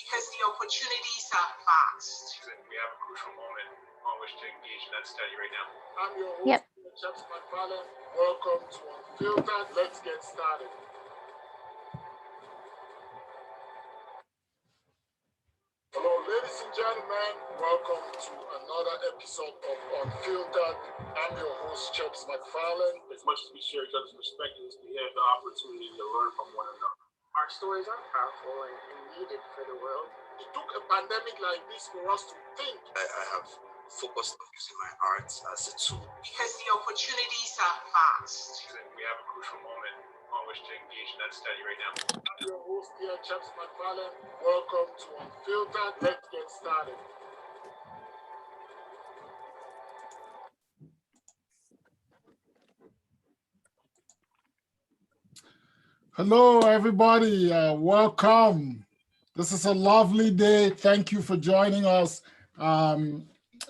because the opportunities are vast. We have a crucial moment on which to engage in that study right now. I'm your host, McFarlane. Welcome to Unfiltered. Let's get started. Hello, ladies and gentlemen. Welcome to another episode of Unfiltered. I'm your host, Chaps McFarlane. As much as we share each other's perspectives, we have the opportunity to learn from one another. Our stories are powerful and needed for the world. It took a pandemic like this for us to think. I have focused on using my art as a tool. Because the opportunities are vast. We have a crucial moment on which to engage in that study right now. I'm your host here, Chaps McFarlane. Welcome to Unfiltered. Let's get started. Hello, everybody. Welcome. This is a lovely day. Thank you for joining us.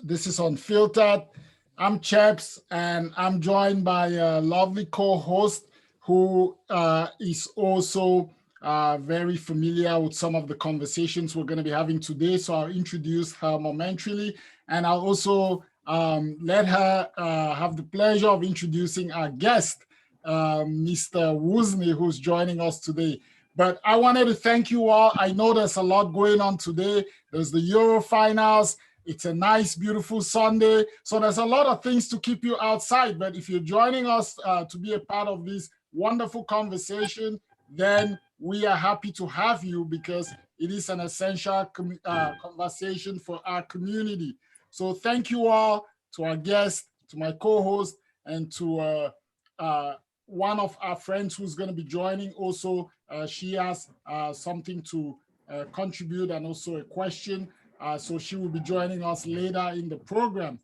This is Unfiltered. I'm Chaps, and I'm joined by a lovely co-host who is also very familiar with some of the conversations we're going to be having today. So I'll introduce her momentarily, and I'll also let her have the pleasure of introducing our guest, Mr. Wozney, who's joining us today. But I wanted to thank you all. I know there's a lot going on today. There's the Euro finals. It's a nice, beautiful Sunday. So there's a lot of things to keep you outside. But if you're joining us to be a part of this wonderful conversation, then we are happy to have you because it is an essential conversation for our community. So thank you all, to our guest, to my co-host, and to one of our friends who's going to be joining. Also, she has something to contribute and also a question. So she will be joining us later in the program.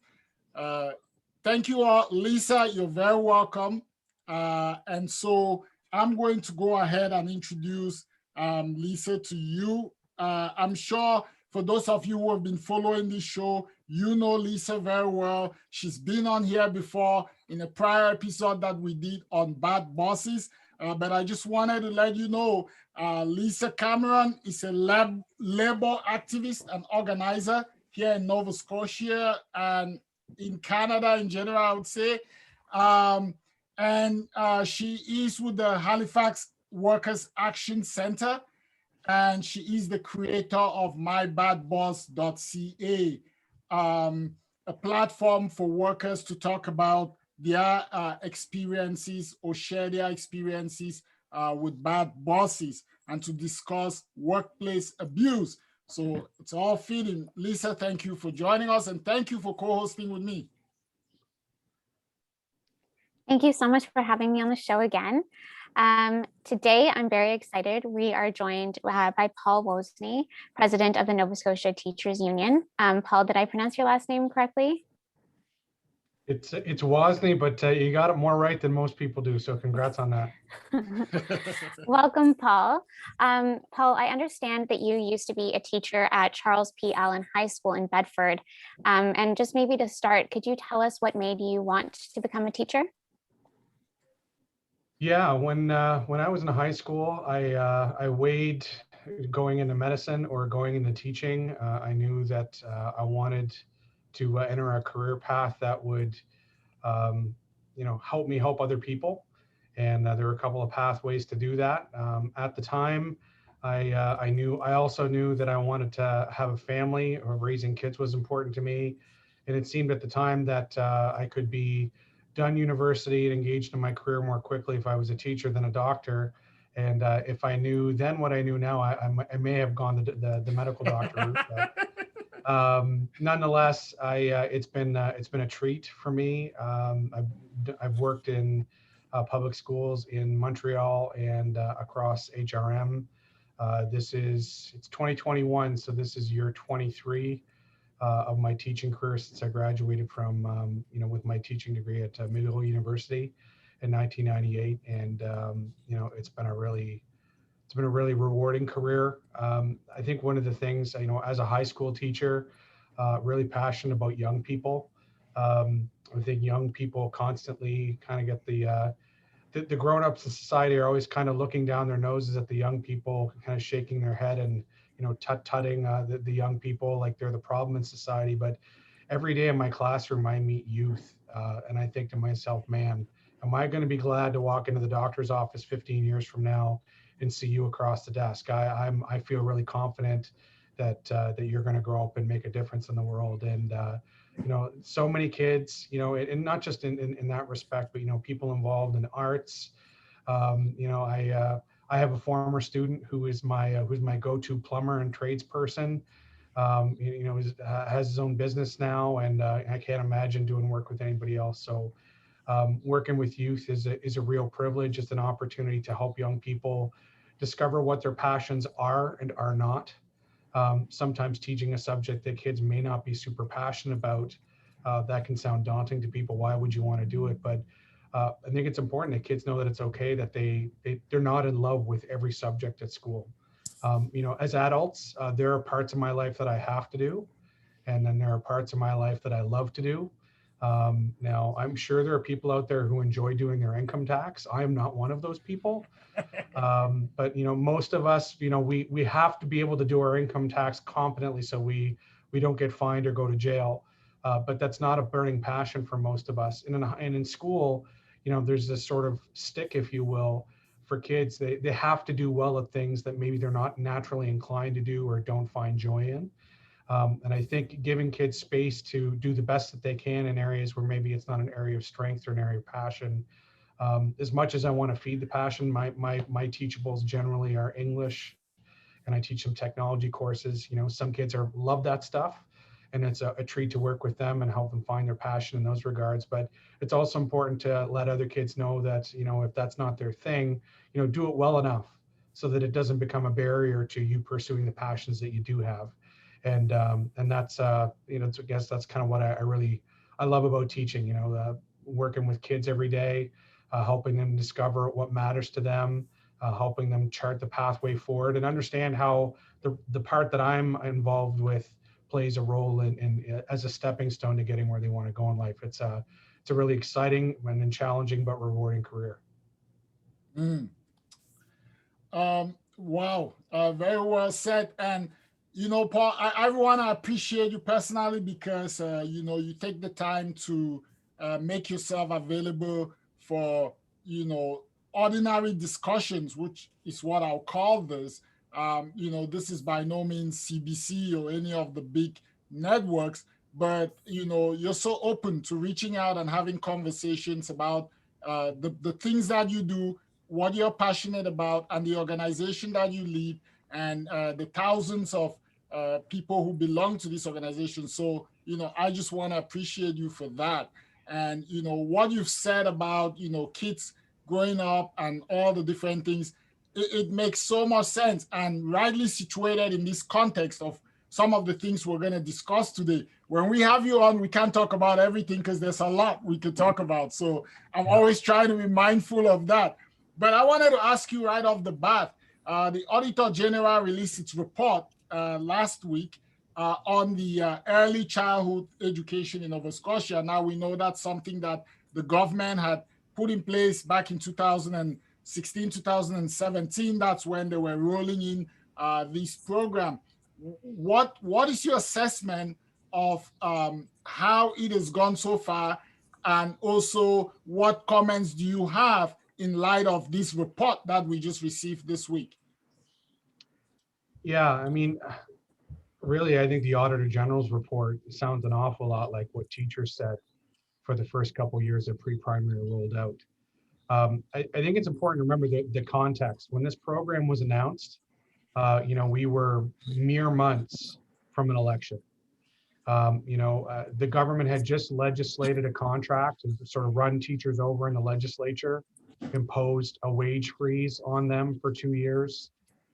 Thank you all. Lisa, you're very welcome. And so I'm going to go ahead and introduce Lisa to you. I'm sure for those of you who have been following this show, you know Lisa very well. She's been on here before in a prior episode that we did on bad bosses. But I just wanted to let you know, Lisa Cameron is a labor activist and organizer here in Nova Scotia and in Canada in general, I would say. And she is with the Halifax Workers Action Center, and she is the creator of mybadboss.ca, a platform for workers to talk about their experiences or share their experiences with bad bosses and to discuss workplace abuse. So it's all fitting. Lisa, thank you for joining us, and thank you for co-hosting with me. Thank you so much for having me on the show again. Today, I'm very excited. We are joined by Paul Wozney, president of the Nova Scotia Teachers Union. Paul, did I pronounce your last name correctly? It's Wozney, but you got it more right than most people do. So congrats on that. Welcome, Paul. Paul, I understand that you used to be a teacher at Charles P. Allen High School in Bedford. And just maybe to start, could you tell us what made you want to become a teacher? Yeah, when I was in high school, I weighed going into medicine or going into teaching. I knew that I wanted to enter a career path that would, help me help other people. And there were a couple of pathways to do that. At the time, I also knew that I wanted to have a family, or raising kids was important to me. And it seemed at the time that I could be done university and engaged in my career more quickly if I was a teacher than a doctor. And if I knew then what I knew now, I may have gone the medical doctor route. But, nonetheless, it's been a treat for me. I've worked in public schools in Montreal and across HRM. It's 2021, so this is year 23 of my teaching career since I graduated from with my teaching degree at McGill University in 1998, and it's been a really rewarding career. I think one of the things, as a high school teacher, really passionate about young people. I think young people constantly kind of get the grown-ups in society are always kind of looking down their noses at the young people, kind of shaking their head and tut-tutting the young people like they're the problem in society. But every day in my classroom, I meet youth, and I think to myself, man, am I going to be glad to walk into the doctor's office 15 years from now and see you across the desk? I feel really confident that you're going to grow up and make a difference in the world. And so many kids, and not just in that respect, but people involved in arts. I have a former student who's my go-to plumber and tradesperson. Has his own business now, and I can't imagine doing work with anybody else. So working with youth is a real privilege. It's an opportunity to help young people discover what their passions are and are not. Sometimes teaching a subject that kids may not be super passionate about, that can sound daunting to people. Why would you want to do it? But I think it's important that kids know that it's okay, that they're not in love with every subject at school. As adults, there are parts of my life that I have to do, and then there are parts of my life that I love to do. Now, I'm sure there are people out there who enjoy doing their income tax. I am not one of those people. But most of us, we have to be able to do our income tax competently so we don't get fined or go to jail. But that's not a burning passion for most of us. And in school, there's this sort of stick, if you will, for kids. They have to do well at things that maybe they're not naturally inclined to do or don't find joy in. And I think giving kids space to do the best that they can in areas where maybe it's not an area of strength or an area of passion. As much as I want to feed the passion, my teachables generally are English, and I teach them technology courses. Some kids love that stuff, and it's a treat to work with them and help them find their passion in those regards. But it's also important to let other kids know that, if that's not their thing, do it well enough so that it doesn't become a barrier to you pursuing the passions that you do have. And that's, I guess that's kind of what I love about teaching, working with kids every day, helping them discover what matters to them, helping them chart the pathway forward and understand how the part that I'm involved with plays a role in as a stepping stone to getting where they want to go in life. It's a really exciting and challenging but rewarding career. Wow, very well said. And Paul, I want to appreciate you personally because you take the time to make yourself available for ordinary discussions, which is what I'll call this. This is by no means CBC or any of the big networks, but you're so open to reaching out and having conversations about the things that you do, what you're passionate about, and the organization that you lead, and the thousands of people who belong to this organization. So, I just want to appreciate you for that. And, what you've said about, kids growing up and all the different things, it makes so much sense and rightly situated in this context of some of the things we're going to discuss today. When we have you on, we can't talk about everything because there's a lot we could talk about. So I'm always trying to be mindful of that. But I wanted to ask you right off the bat, the Auditor General released its report last week on the early childhood education in Nova Scotia. Now we know that's something that the government had put in place back in 2016, 2017. That's when they were rolling in this program. What is your assessment of how it has gone so far? And also, what comments do you have in light of this report that we just received this week? Yeah, I mean, really, I think the Auditor General's report sounds an awful lot like what teachers said for the first couple of years that pre-primary rolled out. I think it's important to remember the context. When this program was announced, we were mere months from an election. The government had just legislated a contract to sort of run teachers over in the legislature, imposed a wage freeze on them for 2 years,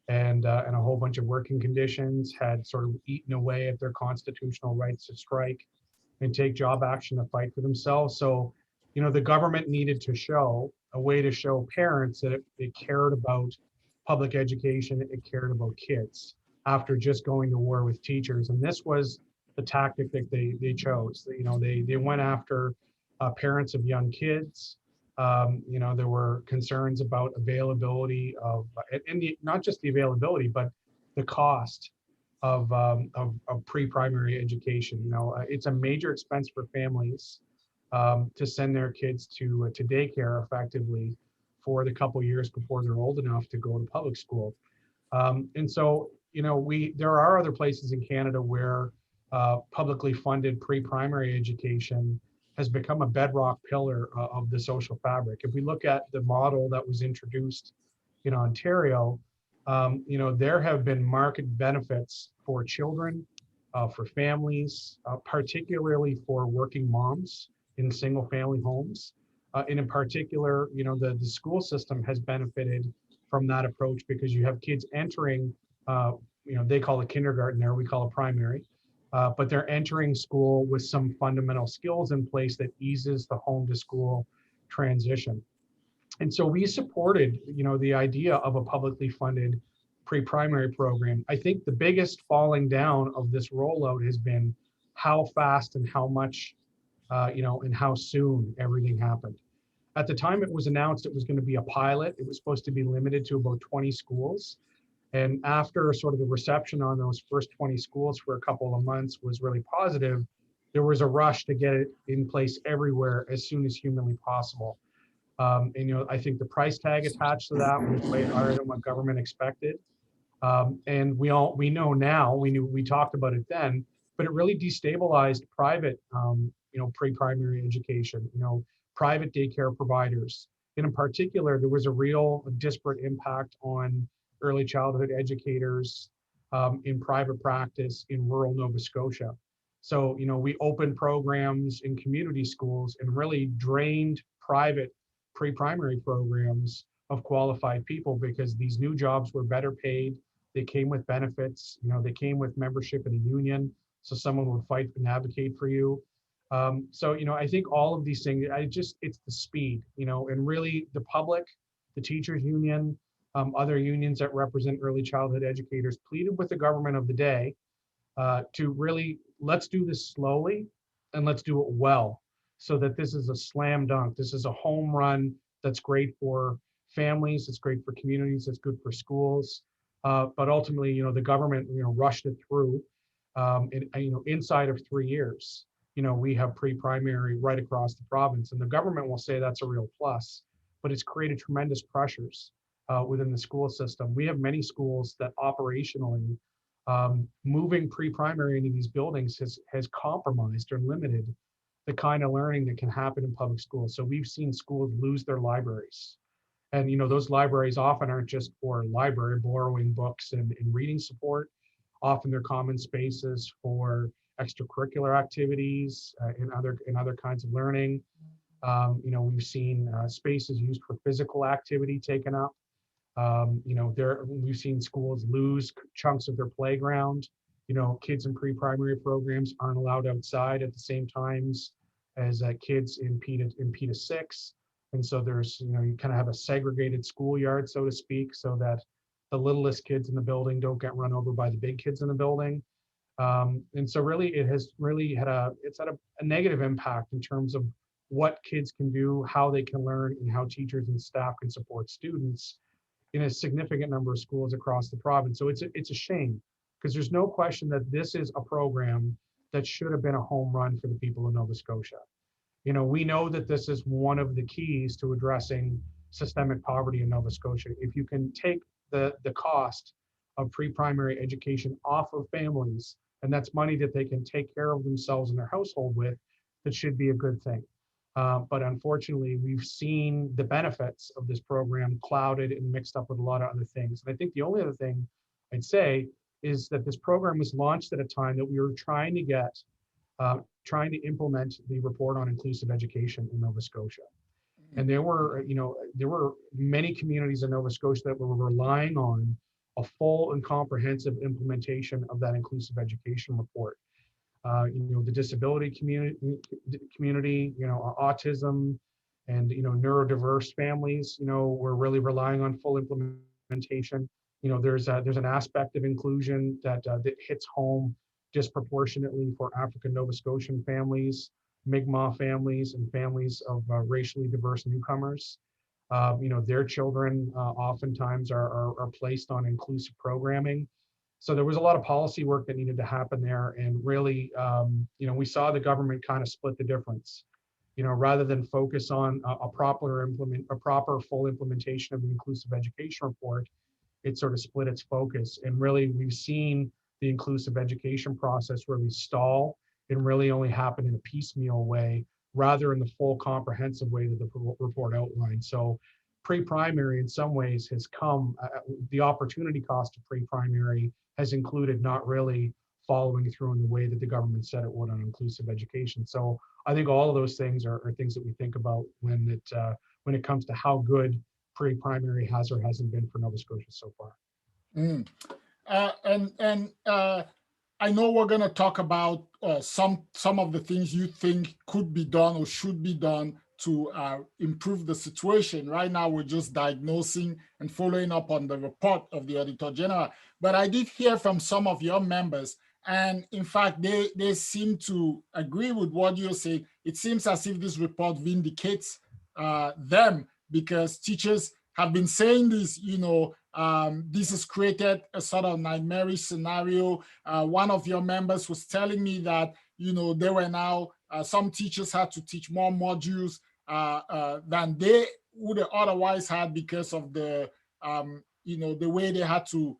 and a whole bunch of working conditions, had sort of eaten away at their constitutional rights to strike and take job action to fight for themselves. So, the government needed to show a way to show parents that it cared about public education, it cared about kids after just going to war with teachers. And this was the tactic that they chose. They went after parents of young kids. There were concerns about availability of, and not just the availability, but the cost of pre-primary education. It's a major expense for families to send their kids to daycare effectively for the couple years before they're old enough to go to public school. And so, there are other places in Canada where publicly funded pre-primary education has become a bedrock pillar of the social fabric. If we look at the model that was introduced in Ontario, there have been market benefits for children, for families, particularly for working moms in single family homes. And in particular, the school system has benefited from that approach because you have kids entering, they call it kindergarten there, we call it primary, but they're entering school with some fundamental skills in place that eases the home to school transition. And so we supported, the idea of a publicly funded pre-primary program. I think the biggest falling down of this rollout has been how fast and how much, and how soon everything happened. At the time it was announced it was going to be a pilot, it was supposed to be limited to about 20 schools. And after sort of the reception on those first 20 schools for a couple of months was really positive, there was a rush to get it in place everywhere as soon as humanly possible. And I think the price tag attached to that was way higher than what government expected. And we know now, we talked about it then, but it really destabilized private, pre-primary education, private daycare providers. And in particular, there was a real disparate impact on early childhood educators in private practice in rural Nova Scotia. So, we opened programs in community schools and really drained private pre-primary programs of qualified people because these new jobs were better paid. They came with benefits, they came with membership in a union, so someone would fight and advocate for you. So, I think all of these things, it's the speed, and really the public, the teachers union, other unions that represent early childhood educators pleaded with the government of the day to really, let's do this slowly and let's do it well so that this is a slam dunk. This is a home run that's great for families, it's great for communities, it's good for schools. But ultimately, the government, rushed it through. Inside of 3 years, we have pre-primary right across the province, and the government will say that's a real plus, but it's created tremendous pressures within the school system. We have many schools that operationally moving pre-primary into these buildings has compromised or limited the kind of learning that can happen in public schools. So we've seen schools lose their libraries. And those libraries often aren't just for library borrowing books and reading support. Often they're common spaces for extracurricular activities and other kinds of learning. We've seen spaces used for physical activity taken up. We've seen schools lose chunks of their playground. Kids in pre-primary programs aren't allowed outside at the same times as kids in P to 6. And so there's, you kind of have a segregated schoolyard, so to speak, so that the littlest kids in the building don't get run over by the big kids in the building. And so really it has really had a negative impact in terms of what kids can do, how they can learn, and how teachers and staff can support students in a significant number of schools across the province. So it's a shame, because there's no question that this is a program that should have been a home run for the people of Nova Scotia. We know that this is one of the keys to addressing systemic poverty in Nova Scotia. If you can take the cost of pre-primary education off of families, and that's money that they can take care of themselves and their household with, that should be a good thing. But unfortunately, we've seen the benefits of this program clouded and mixed up with a lot of other things. And I think the only other thing I'd say is that this program was launched at a time that we were trying to implement the report on inclusive education in Nova Scotia. And there were many communities in Nova Scotia that were relying on a full and comprehensive implementation of that inclusive education report. The disability community, autism, and neurodiverse families, were really relying on full implementation. There's an aspect of inclusion that hits home disproportionately for African Nova Scotian families, Mi'kmaq families, and families of racially diverse newcomers. Their children oftentimes are placed on inclusive programming. So there was a lot of policy work that needed to happen there. And really, we saw the government kind of split the difference. Rather than focus on a proper full implementation of the inclusive education report, it sort of split its focus. And really, we've seen the inclusive education process really stall and really only happen in a piecemeal way, rather in the full comprehensive way that the report outlined. So pre-primary in some ways has come, the opportunity cost of pre-primary has included not really following through in the way that the government said it would on inclusive education. So I think all of those things are things that we think about when it comes to how good pre-primary has or hasn't been for Nova Scotia so far. I know we're going to talk about some of the things you think could be done or should be done to improve the situation. Right now, we're just diagnosing and following up on the report of the Auditor General. But I did hear from some of your members, and in fact, they seem to agree with what you're saying. It seems as if this report vindicates them, because teachers have been saying this, this has created a sort of nightmarish scenario. One of your members was telling me that, they were now, some teachers had to teach more modules than they would have otherwise had because of the, the way they had to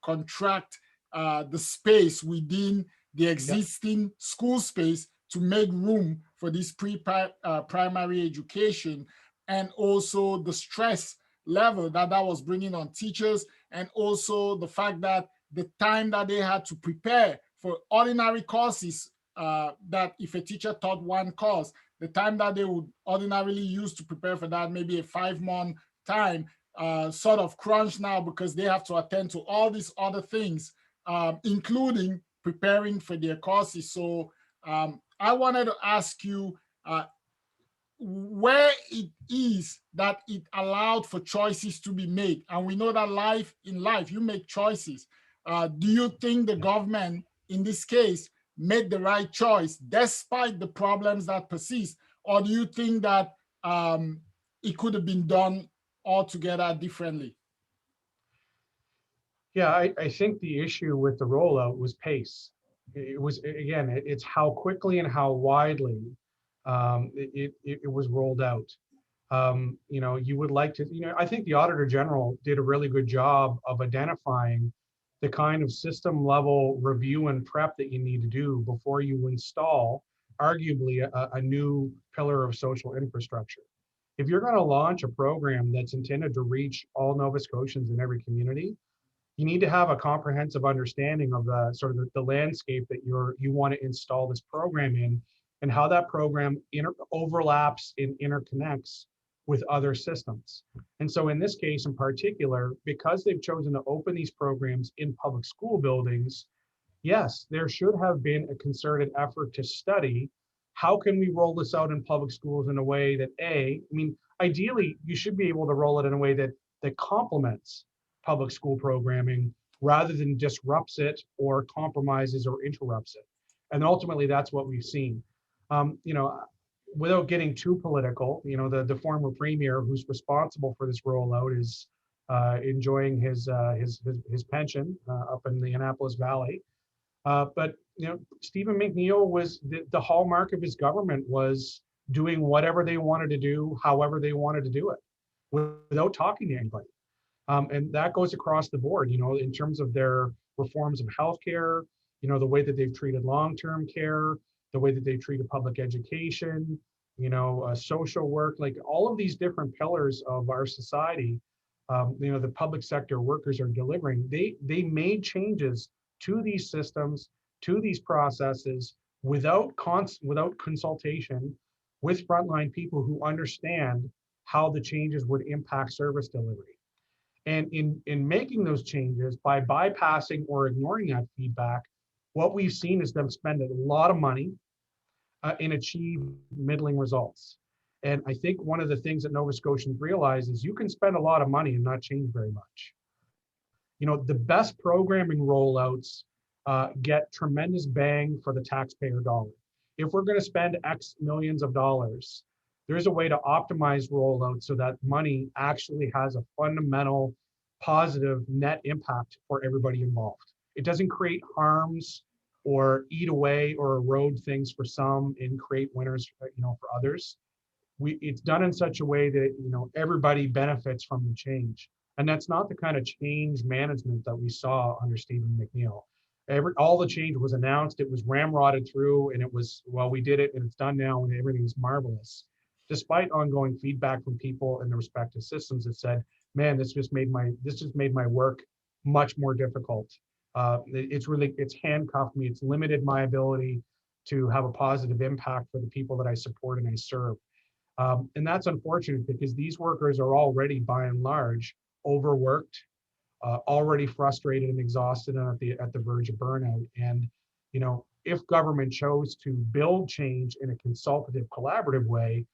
contract the space within the existing school space to make room for this primary education, and also the stress level that was bringing on teachers, and also the fact that the time that they had to prepare for ordinary courses, that if a teacher taught one course, the time that they would ordinarily use to prepare for that, maybe a 5-month time, sort of crunch now because they have to attend to all these other things, including preparing for their courses. So I wanted to ask you where it is that it allowed for choices to be made. And we know that in life, you make choices. Do you think the government, in this case, made the right choice despite the problems that persist? Or do you think that it could have been done altogether differently? Yeah, I think the issue with the rollout was pace. It was, again, it's how quickly and how widely it was rolled out. You would like to, I think the Auditor General did a really good job of identifying the kind of system level review and prep that you need to do before you install arguably a new pillar of social infrastructure. If you're going to launch a program that's intended to reach all Nova Scotians in every community, you need to have a comprehensive understanding of the sort of the landscape that you want to install this program in, and how that program overlaps and interconnects with other systems. And so in this case in particular, because they've chosen to open these programs in public school buildings, yes, there should have been a concerted effort to study how can we roll this out in public schools in a way that ideally you should be able to roll it in a way that complements public school programming rather than disrupts it or compromises or interrupts it. And ultimately that's what we've seen. Without getting too political, the former premier who's responsible for this rollout is enjoying his pension up in the Annapolis Valley. But Stephen McNeil was the hallmark of his government was doing whatever they wanted to do, however they wanted to do it, without talking to anybody. And that goes across the board, in terms of their reforms of healthcare, the way that they've treated long-term care, the way that they've treated public education, social work, like all of these different pillars of our society, the public sector workers are delivering. They made changes to these systems, to these processes without consultation with frontline people who understand how the changes would impact service delivery. And in making those changes, by bypassing or ignoring that feedback, what we've seen is them spend a lot of money and achieve middling results. And I think one of the things that Nova Scotians realize is you can spend a lot of money and not change very much. The best programming rollouts get tremendous bang for the taxpayer dollar. If we're going to spend X millions of dollars, there's a way to optimize rollout so that money actually has a fundamental positive net impact for everybody involved. It doesn't create harms or eat away or erode things for some and create winners, for others. It's done in such a way that, everybody benefits from the change. And that's not the kind of change management that we saw under Stephen McNeil. All the change was announced, it was ramrodded through, and it was, well, we did it and it's done now and everything's marvelous. Despite ongoing feedback from people in the respective systems that said, man, this just made my work much more difficult. It's handcuffed me, it's limited my ability to have a positive impact for the people that I support and I serve. And that's unfortunate because these workers are already, by and large, overworked, already frustrated and exhausted and at the verge of burnout. And if government chose to build change in a consultative, collaborative way,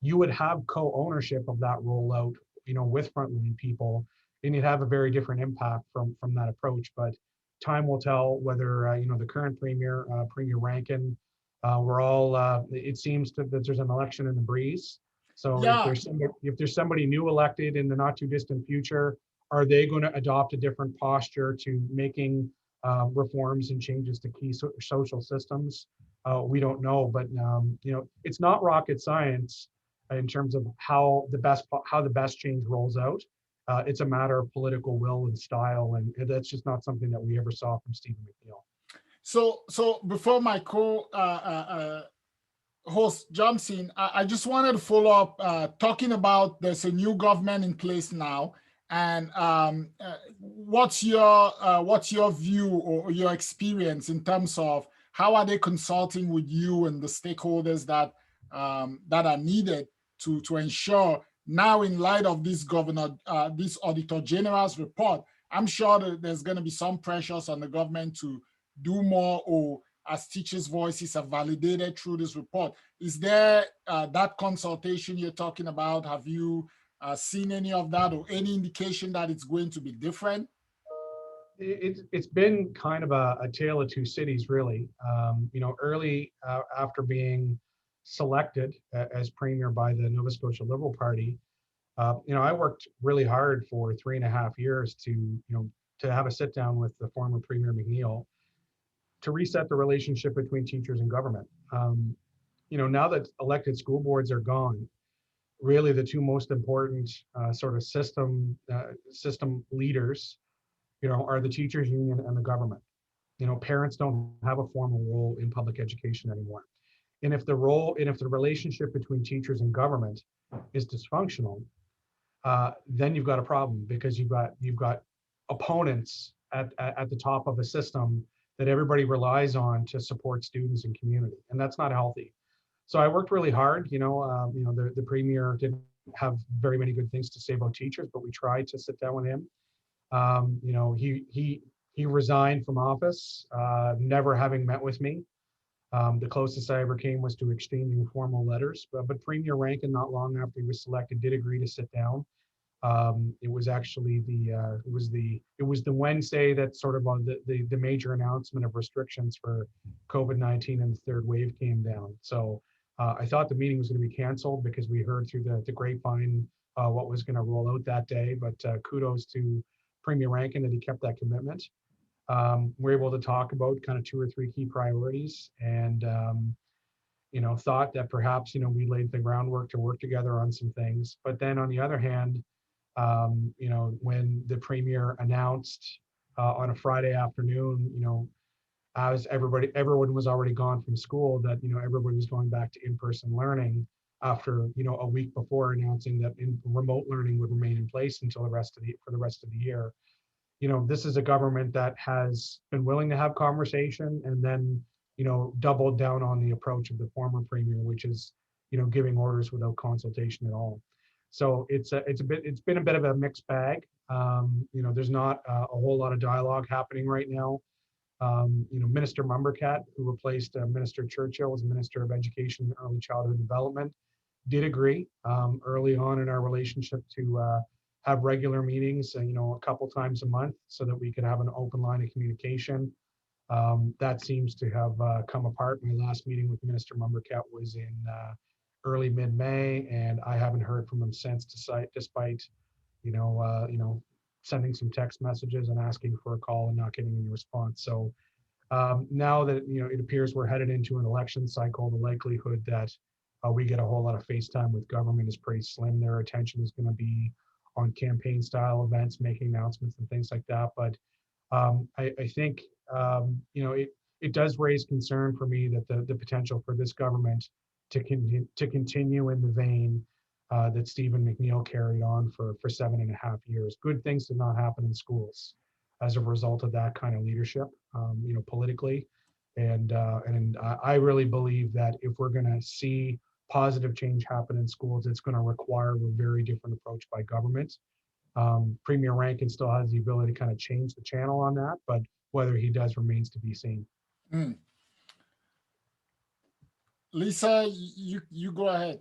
you would have co-ownership of that rollout, with frontline people, and you'd have a very different impact from that approach. But time will tell whether the current premier, Premier Rankin, it seems that there's an election in the breeze. So Yeah. if there's somebody new elected in the not too distant future, are they going to adopt a different posture to making reforms and changes to key social systems? We don't know, but it's not rocket science in terms of how the best change rolls out. It's a matter of political will and style, and that's just not something that we ever saw from Stephen McNeil. So before my host jumps in, I just wanted to follow up talking about there's a new government in place now, and what's your view or your experience in terms of how are they consulting with you and the stakeholders that are needed to ensure now, in light of this this Auditor General's report, I'm sure that there's going to be some pressures on the government to do more, or as teachers' voices are validated through this report. Is there that consultation you're talking about? Have you seen any of that or any indication that it's going to be different? It's been kind of a tale of two cities, really. Early after being selected as premier by the Nova Scotia Liberal Party, I worked really hard for 3.5 years to have a sit down with the former Premier McNeil to reset the relationship between teachers and government. Now that elected school boards are gone, really the two most important sort of system leaders, are the teachers union and the government. Parents don't have a formal role in public education anymore. And if the relationship between teachers and government is dysfunctional, then you've got a problem, because you've got opponents at the top of a system that everybody relies on to support students and community, and that's not healthy. So I worked really hard. The premier didn't have very many good things to say about teachers, but we tried to sit down with him. He resigned from office, never having met with me. The closest I ever came was to exchanging formal letters, but Premier Rankin, not long after he was selected, did agree to sit down. It was actually it was the Wednesday that sort of the major announcement of restrictions for COVID-19 and the third wave came down. So I thought the meeting was going to be canceled because we heard through the grapevine what was going to roll out that day. But kudos to Premier Rankin that he kept that commitment. We're able to talk about kind of 2 or 3 key priorities, and thought that perhaps we laid the groundwork to work together on some things. But then on the other hand, when the premier announced on a Friday afternoon, as everyone was already gone from school, that everybody was going back to in-person learning after a week before announcing that remote learning would remain in place until for the rest of the year. This is a government that has been willing to have conversation and then doubled down on the approach of the former premier, which is giving orders without consultation at all. So it's been a bit of a mixed bag. There's not a whole lot of dialogue happening right now. Minister Mumbercat, who replaced Minister Churchill as Minister of Education and Early Childhood Development, did agree early on in our relationship to have regular meetings, a couple times a month, so that we could have an open line of communication. That seems to have come apart. My last meeting with Minister Mumbercat was in early mid-May, and I haven't heard from him since, despite sending some text messages and asking for a call and not getting any response. So now that it appears we're headed into an election cycle, the likelihood that we get a whole lot of FaceTime with government is pretty slim. Their attention is going to be on campaign style events, making announcements and things like that. But I think it does raise concern for me that the potential for this government to continue in the vein that Stephen McNeil carried on for 7.5 years. Good things did not happen in schools as a result of that kind of leadership, politically. And I really believe that if we're going to see positive change happen in schools, it's going to require a very different approach by government. Premier Rankin still has the ability to kind of change the channel on that, but whether he does remains to be seen. Lisa, you go ahead.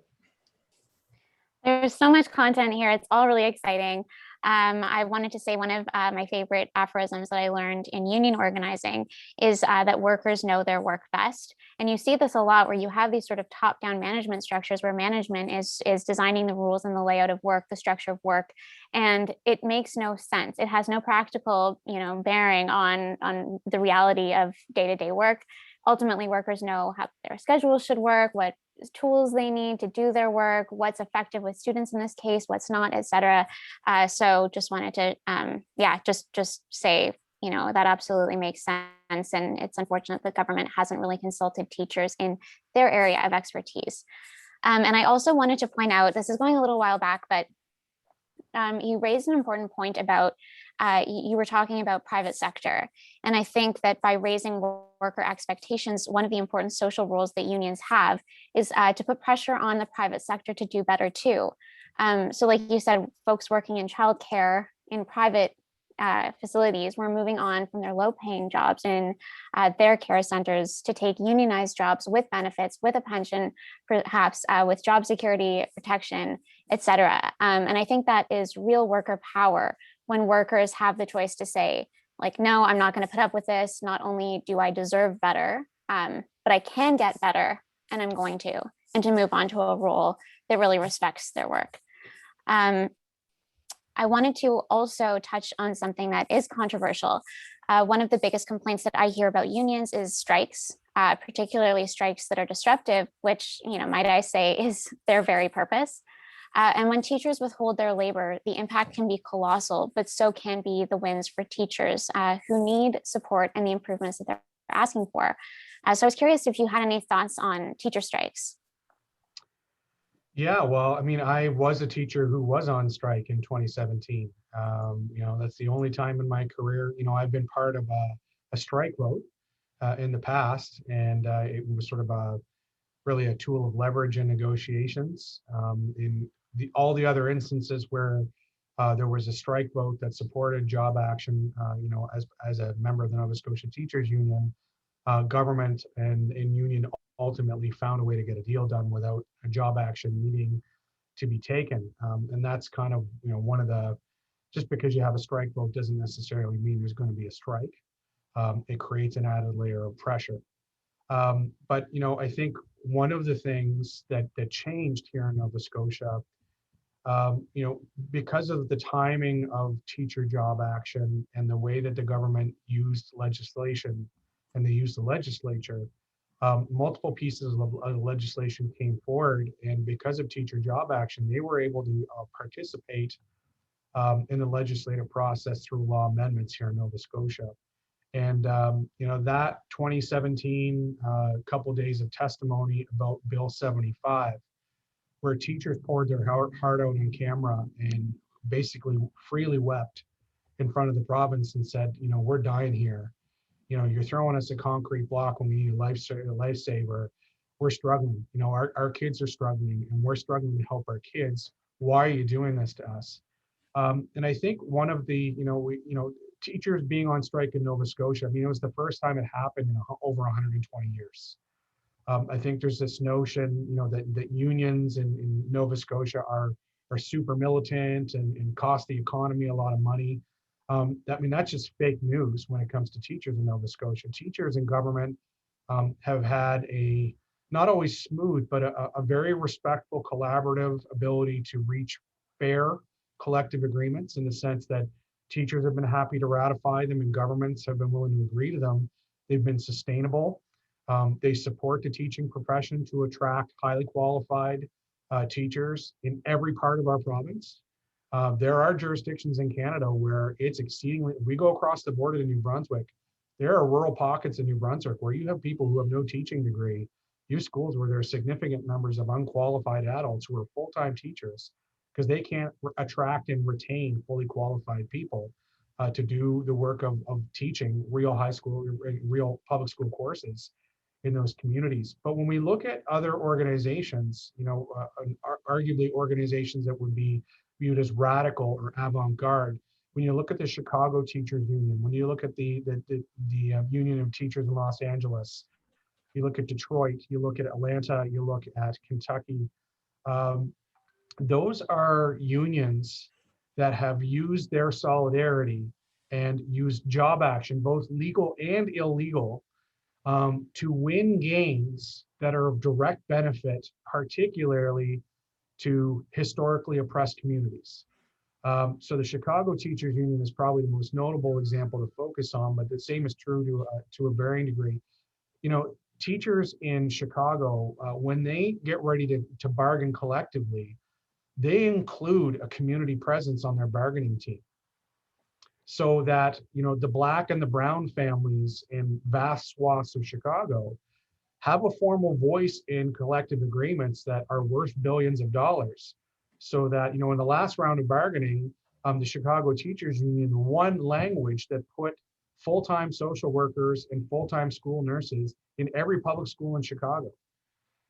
There's so much content here. It's all really exciting. I wanted to say one of my favorite aphorisms that I learned in union organizing is that workers know their work best. And you see this a lot where you have these sort of top-down management structures where management is designing the rules and the layout of work, the structure of work, and it makes no sense. It has no practical, bearing on the reality of day-to-day work. Ultimately, workers know how their schedules should work, what tools they need to do their work, what's effective with students in this case, what's not, etc. So just wanted to, just say, that absolutely makes sense. And it's unfortunate that government hasn't really consulted teachers in their area of expertise. And I also wanted to point out, this is going a little while back, but you raised an important point about, you were talking about private sector. And I think that by raising worker expectations, one of the important social roles that unions have is to put pressure on the private sector to do better too. So like you said, folks working in childcare in private facilities were moving on from their low-paying jobs in their care centers to take unionized jobs with benefits, with a pension, perhaps with job security, protection, etc. And I think that is real worker power when workers have the choice to say, like, no, I'm not going to put up with this. Not only do I deserve better, but I can get better, and I'm going to, and to move on to a role that really respects their work. I wanted to also touch on something that is controversial. One of the biggest complaints that I hear about unions is strikes, particularly strikes that are disruptive, which, might I say, is their very purpose. And when teachers withhold their labor, the impact can be colossal, but so can be the wins for teachers who need support and the improvements that they're asking for. So I was curious if you had any thoughts on teacher strikes. Yeah, well, I mean, I was a teacher who was on strike in 2017. That's the only time in my career, I've been part of a strike vote in the past, and it was sort of really a tool of leverage in negotiations. In all the other instances where there was a strike vote that supported job action, as a member of the Nova Scotia Teachers Union, government and union ultimately found a way to get a deal done without a job action needing to be taken. And that's kind of, one of the, just because you have a strike vote doesn't necessarily mean there's going to be a strike. It creates an added layer of pressure. But, I think one of the things that changed here in Nova Scotia, because of the timing of teacher job action and the way that the government used legislation and they used the legislature, multiple pieces of legislation came forward, and because of teacher job action, they were able to participate in the legislative process through law amendments here in Nova Scotia. And that 2017 couple days of testimony about Bill 75, where teachers poured their heart out on camera and basically freely wept in front of the province and said, we're dying here. You're throwing us a concrete block when we need a lifesaver. We're struggling. Our kids are struggling, and we're struggling to help our kids. Why are you doing this to us? And I think one of the, teachers being on strike in Nova Scotia, it was the first time it happened in over 120 years. I think there's this notion, that unions in Nova Scotia are super militant and cost the economy a lot of money. That's just fake news when it comes to teachers in Nova Scotia. Teachers in government have had a, not always smooth, but a very respectful, collaborative ability to reach fair collective agreements, in the sense that Teachers have been happy to ratify them, and governments have been willing to agree to them. They've been sustainable. They support the teaching profession to attract highly qualified teachers in every part of our province. There are jurisdictions in Canada where it's exceedingly, we go across the border to New Brunswick, there are rural pockets in New Brunswick where you have people who have no teaching degree. You have schools where there are significant numbers of unqualified adults who are full-time teachers because they can't attract and retain fully qualified people to do the work of teaching real high school, real public school courses in those communities. But when we look at other organizations, arguably organizations that would be viewed as radical or avant-garde, when you look at the Chicago Teachers Union, when you look at the Union of Teachers in Los Angeles, you look at Detroit, you look at Atlanta, you look at Kentucky, those are unions that have used their solidarity and used job action, both legal and illegal, to win gains that are of direct benefit, particularly to historically oppressed communities. So the Chicago Teachers Union is probably the most notable example to focus on, but the same is true to a varying degree. Teachers in Chicago, when they get ready to bargain collectively, they include a community presence on their bargaining team, so that the Black and the brown families in vast swaths of Chicago have a formal voice in collective agreements that are worth billions of dollars. So that in the last round of bargaining, the Chicago Teachers Union won language that put full-time social workers and full-time school nurses in every public school in Chicago.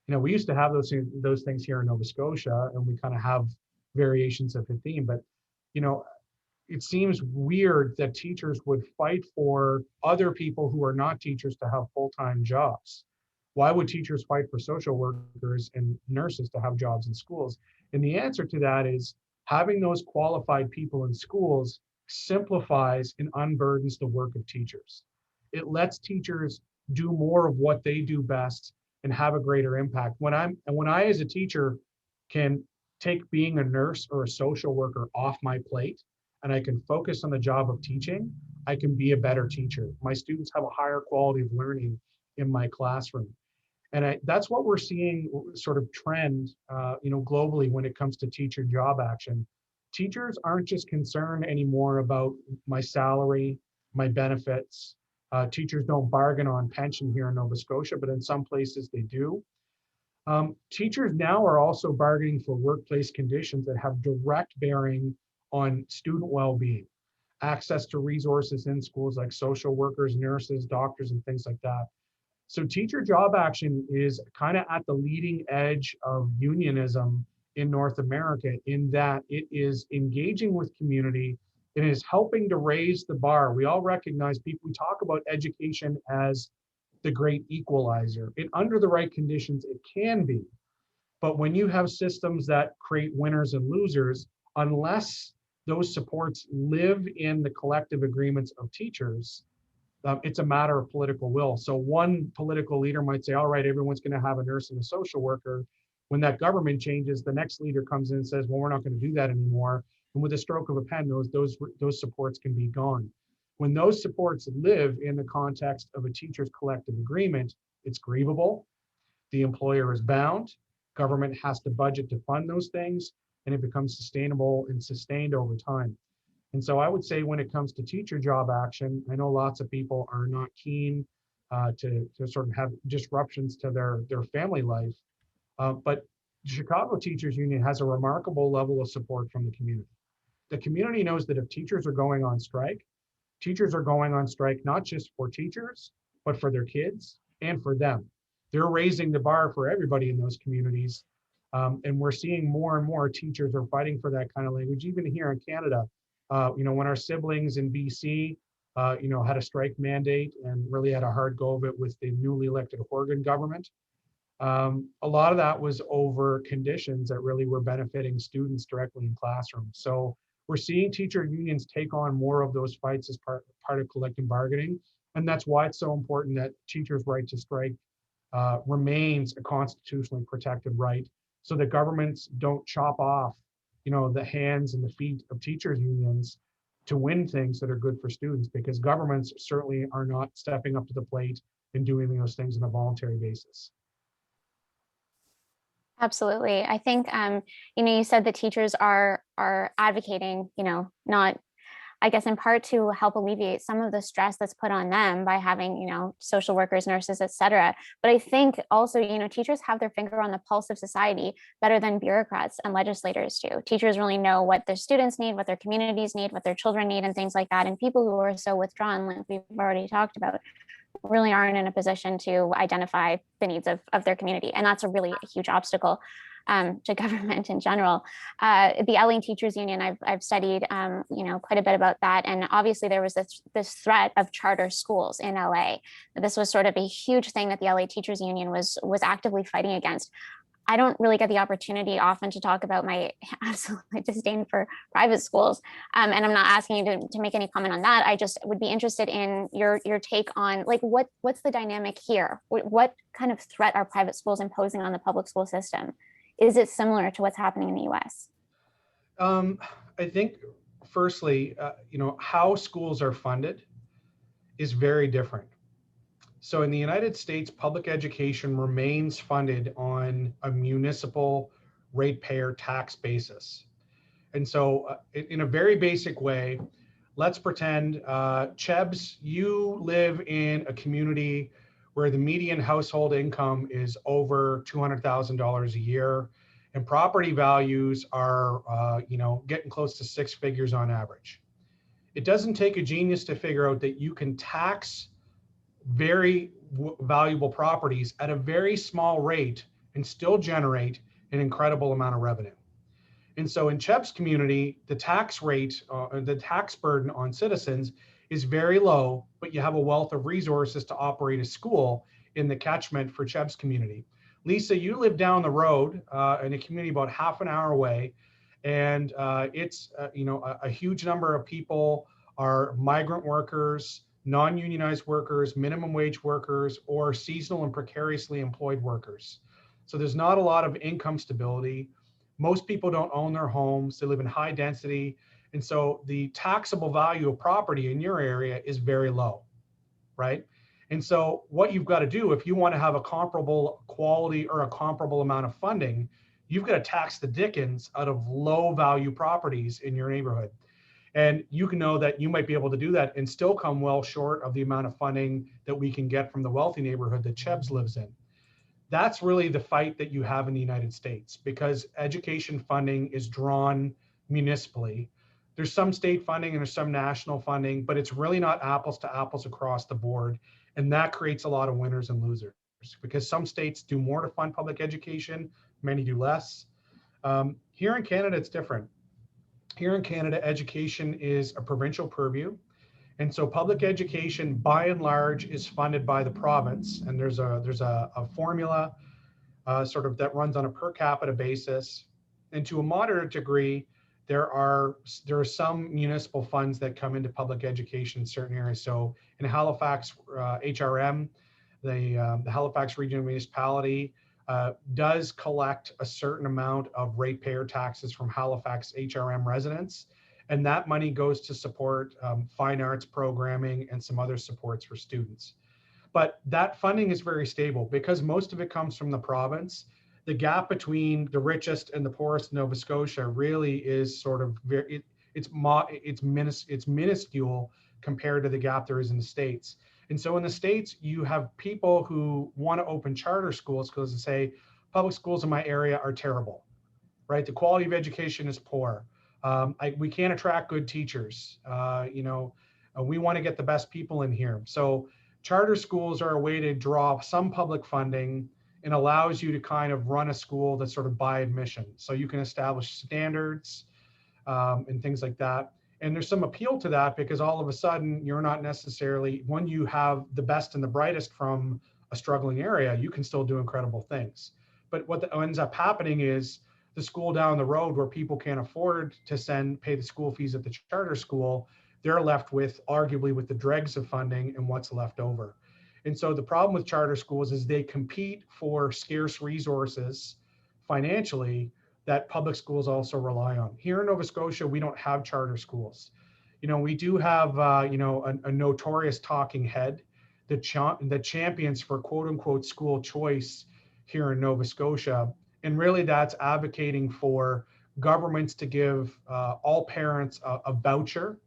We used to have those things here in Nova Scotia, and we kind of have variations of the theme, but it seems weird that teachers would fight for other people who are not teachers to have full-time jobs. Why would teachers fight for social workers and nurses to have jobs in schools? And the answer to that is having those qualified people in schools simplifies and unburdens the work of teachers. It lets teachers do more of what they do best and have a greater impact. When I as a teacher can take being a nurse or a social worker off my plate, and I can focus on the job of teaching, I can be a better teacher. My students have a higher quality of learning in my classroom. And that's what we're seeing sort of trend, globally when it comes to teacher job action. Teachers aren't just concerned anymore about my salary, my benefits. Teachers don't bargain on pension here in Nova Scotia, but in some places they do. Teachers now are also bargaining for workplace conditions that have direct bearing on student well-being, access to resources in schools like social workers, nurses, doctors, and things like that. So teacher job action is kind of at the leading edge of unionism in North America, in that it is engaging with community. It is helping to raise the bar. We all recognize we talk about education as the great equalizer. And under the right conditions, it can be. But when you have systems that create winners and losers, unless those supports live in the collective agreements of teachers, it's a matter of political will. So one political leader might say, all right, everyone's going to have a nurse and a social worker. When that government changes, the next leader comes in and says, well, we're not going to do that anymore. And with a stroke of a pen, those supports can be gone. When those supports live in the context of a teacher's collective agreement, it's grievable. The employer is bound. Government has to budget to fund those things, and it becomes sustainable and sustained over time. And so I would say when it comes to teacher job action, I know lots of people are not keen to sort of have disruptions to their family life, but the Chicago Teachers Union has a remarkable level of support from the community. The community knows that if teachers are going on strike, teachers are going on strike not just for teachers, but for their kids and for them. They're raising the bar for everybody in those communities. And we're seeing more and more teachers are fighting for that kind of language, even here in Canada. When our siblings in BC, had a strike mandate and really had a hard go of it with the newly elected Oregon government, a lot of that was over conditions that really were benefiting students directly in classrooms. So we're seeing teacher unions take on more of those fights as part of collective bargaining. And that's why it's so important that teachers' right to strike remains a constitutionally protected right, so that governments don't chop off the hands and the feet of teachers unions to win things that are good for students, because governments certainly are not stepping up to the plate and doing those things on a voluntary basis. Absolutely. I think, you said that teachers are advocating, not, I guess, in part to help alleviate some of the stress that's put on them by having, social workers, nurses, et cetera. But I think also, teachers have their finger on the pulse of society better than bureaucrats and legislators do. Teachers really know what their students need, what their communities need, what their children need, and things like that. And people who are so withdrawn, like we've already talked about, really aren't in a position to identify the needs of their community. And that's a really huge obstacle to government in general. The LA Teachers Union, I've studied, quite a bit about that. And obviously there was this threat of charter schools in LA. This was sort of a huge thing that the LA Teachers Union was actively fighting against. I don't really get the opportunity often to talk about my absolute disdain for private schools. And I'm not asking you to make any comment on that. I just would be interested in your take on, like, what's the dynamic here? What kind of threat are private schools imposing on the public school system? Is it similar to what's happening in the US? I think, firstly, how schools are funded is very different. So in the United States, public education remains funded on a municipal ratepayer tax basis. And so in a very basic way, let's pretend, Chebs, you live in a community where the median household income is over $200,000 a year, and property values are, getting close to six figures on average. It doesn't take a genius to figure out that you can tax very valuable properties at a very small rate and still generate an incredible amount of revenue. And so in Cheb's community, the tax rate, the tax burden on citizens is very low, but you have a wealth of resources to operate a school in the catchment for Cheb's community. Lisa, you live down the road in a community about half an hour away, and it's a huge number of people are migrant workers, non-unionized workers, minimum wage workers, or seasonal and precariously employed workers. So there's not a lot of income stability. Most people don't own their homes. They live in high density. And so the taxable value of property in your area is very low, right? And so what you've got to do, if you want to have a comparable quality or a comparable amount of funding, you've got to tax the dickens out of low value properties in your neighborhood. And you can know that you might be able to do that and still come well short of the amount of funding that we can get from the wealthy neighborhood that Chebs lives in. That's really the fight that you have in the United States, because education funding is drawn municipally. There's some state funding and there's some national funding, but it's really not apples to apples across the board. And that creates a lot of winners and losers, because some states do more to fund public education, many do less. Here in Canada, it's different. Here in Canada, education is a provincial purview. And so public education, by and large, is funded by the province. And there's a formula sort of that runs on a per capita basis. And to a moderate degree, there are some municipal funds that come into public education in certain areas. So in Halifax, HRM, the Halifax Regional Municipality does collect a certain amount of ratepayer taxes from Halifax HRM residents. And that money goes to support fine arts programming and some other supports for students. But that funding is very stable because most of it comes from the province. The gap between the richest and the poorest in Nova Scotia really is sort of it's minuscule compared to the gap there is in the States. And so in the States, you have people who want to open charter schools because they say public schools in my area are terrible, right? The quality of education is poor. We can't attract good teachers. We want to get the best people in here. So charter schools are a way to draw some public funding and allows you to kind of run a school that's sort of by admission. So you can establish standards and things like that. And there's some appeal to that because all of a sudden you're not necessarily, when you have the best and the brightest from a struggling area, you can still do incredible things. But what ends up happening is the school down the road where people can't afford to pay the school fees at the charter school, they're left with arguably with the dregs of funding and what's left over. And so the problem with charter schools is they compete for scarce resources financially that public schools also rely on. Here in Nova Scotia, we don't have charter schools. we do have, a notorious talking head that champions for quote unquote school choice here in Nova Scotia. And really that's advocating for governments to give all parents a voucher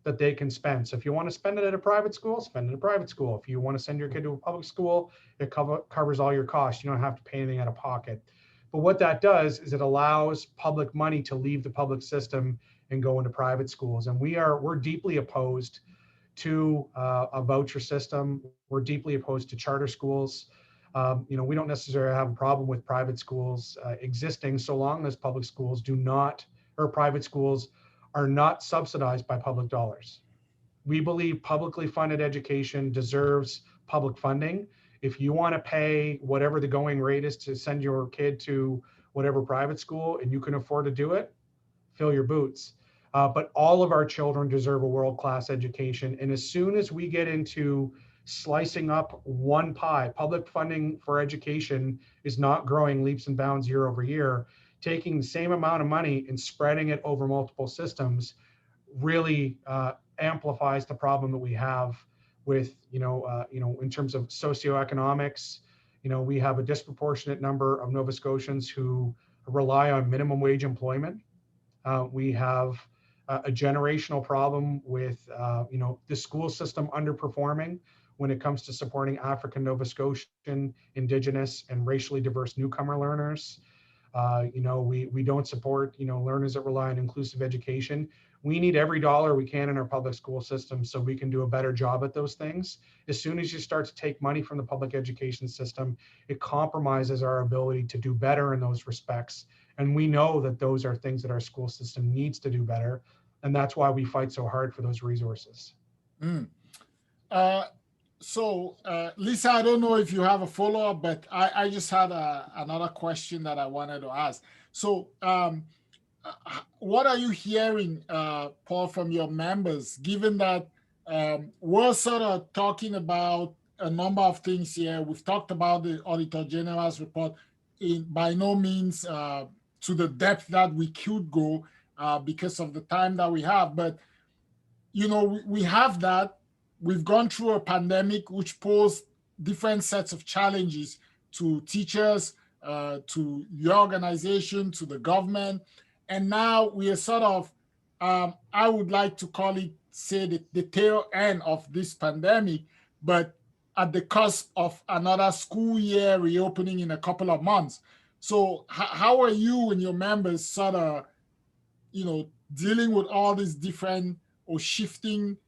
that they can spend. So if you want to spend it at a private school, spend it at a private school. If you want to send your kid to a public school, it covers all your costs. You don't have to pay anything out of pocket. But what that does is it allows public money to leave the public system and go into private schools. And we're deeply opposed to a voucher system. We're deeply opposed to charter schools. We don't necessarily have a problem with private schools existing so long as public schools private schools are not subsidized by public dollars. We believe publicly funded education deserves public funding. If you want to pay whatever the going rate is to send your kid to whatever private school and you can afford to do it, fill your boots. But all of our children deserve a world-class education. And as soon as we get into slicing up one pie, public funding for education is not growing leaps and bounds year over year. Taking the same amount of money and spreading it over multiple systems really amplifies the problem that we have with, in terms of socioeconomics. We have a disproportionate number of Nova Scotians who rely on minimum wage employment. We have a generational problem with, the school system underperforming when it comes to supporting African, Nova Scotian, Indigenous, and racially diverse newcomer learners. We don't support, learners that rely on inclusive education. We need every dollar we can in our public school system so we can do a better job at those things. As soon as you start to take money from the public education system, it compromises our ability to do better in those respects. And we know that those are things that our school system needs to do better. And that's why we fight so hard for those resources. So, Lisa, I don't know if you have a follow-up, but I just had another question that I wanted to ask. So, what are you hearing, Paul, from your members, given that we're sort of talking about a number of things here? We've talked about the Auditor General's report, by no means to the depth that we could go because of the time that we have. But, we have that. We've gone through a pandemic which posed different sets of challenges to teachers, to your organization, to the government. And now we are sort of, I would like to call it, say, the tail end of this pandemic, but at the cusp of another school year reopening in a couple of months. So how are you and your members sort of, dealing with all these different or shifting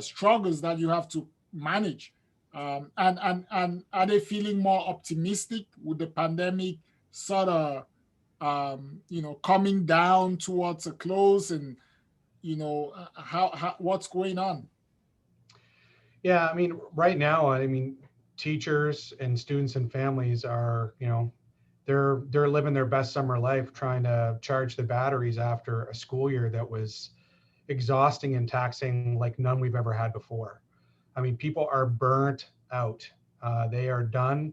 struggles that you have to manage? And are they feeling more optimistic with the pandemic sort of, coming down towards a close, and, how what's going on? Yeah, right now, teachers and students and families are, they're living their best summer life trying to charge the batteries after a school year that was exhausting and taxing like none we've ever had before. People are burnt out. They are done.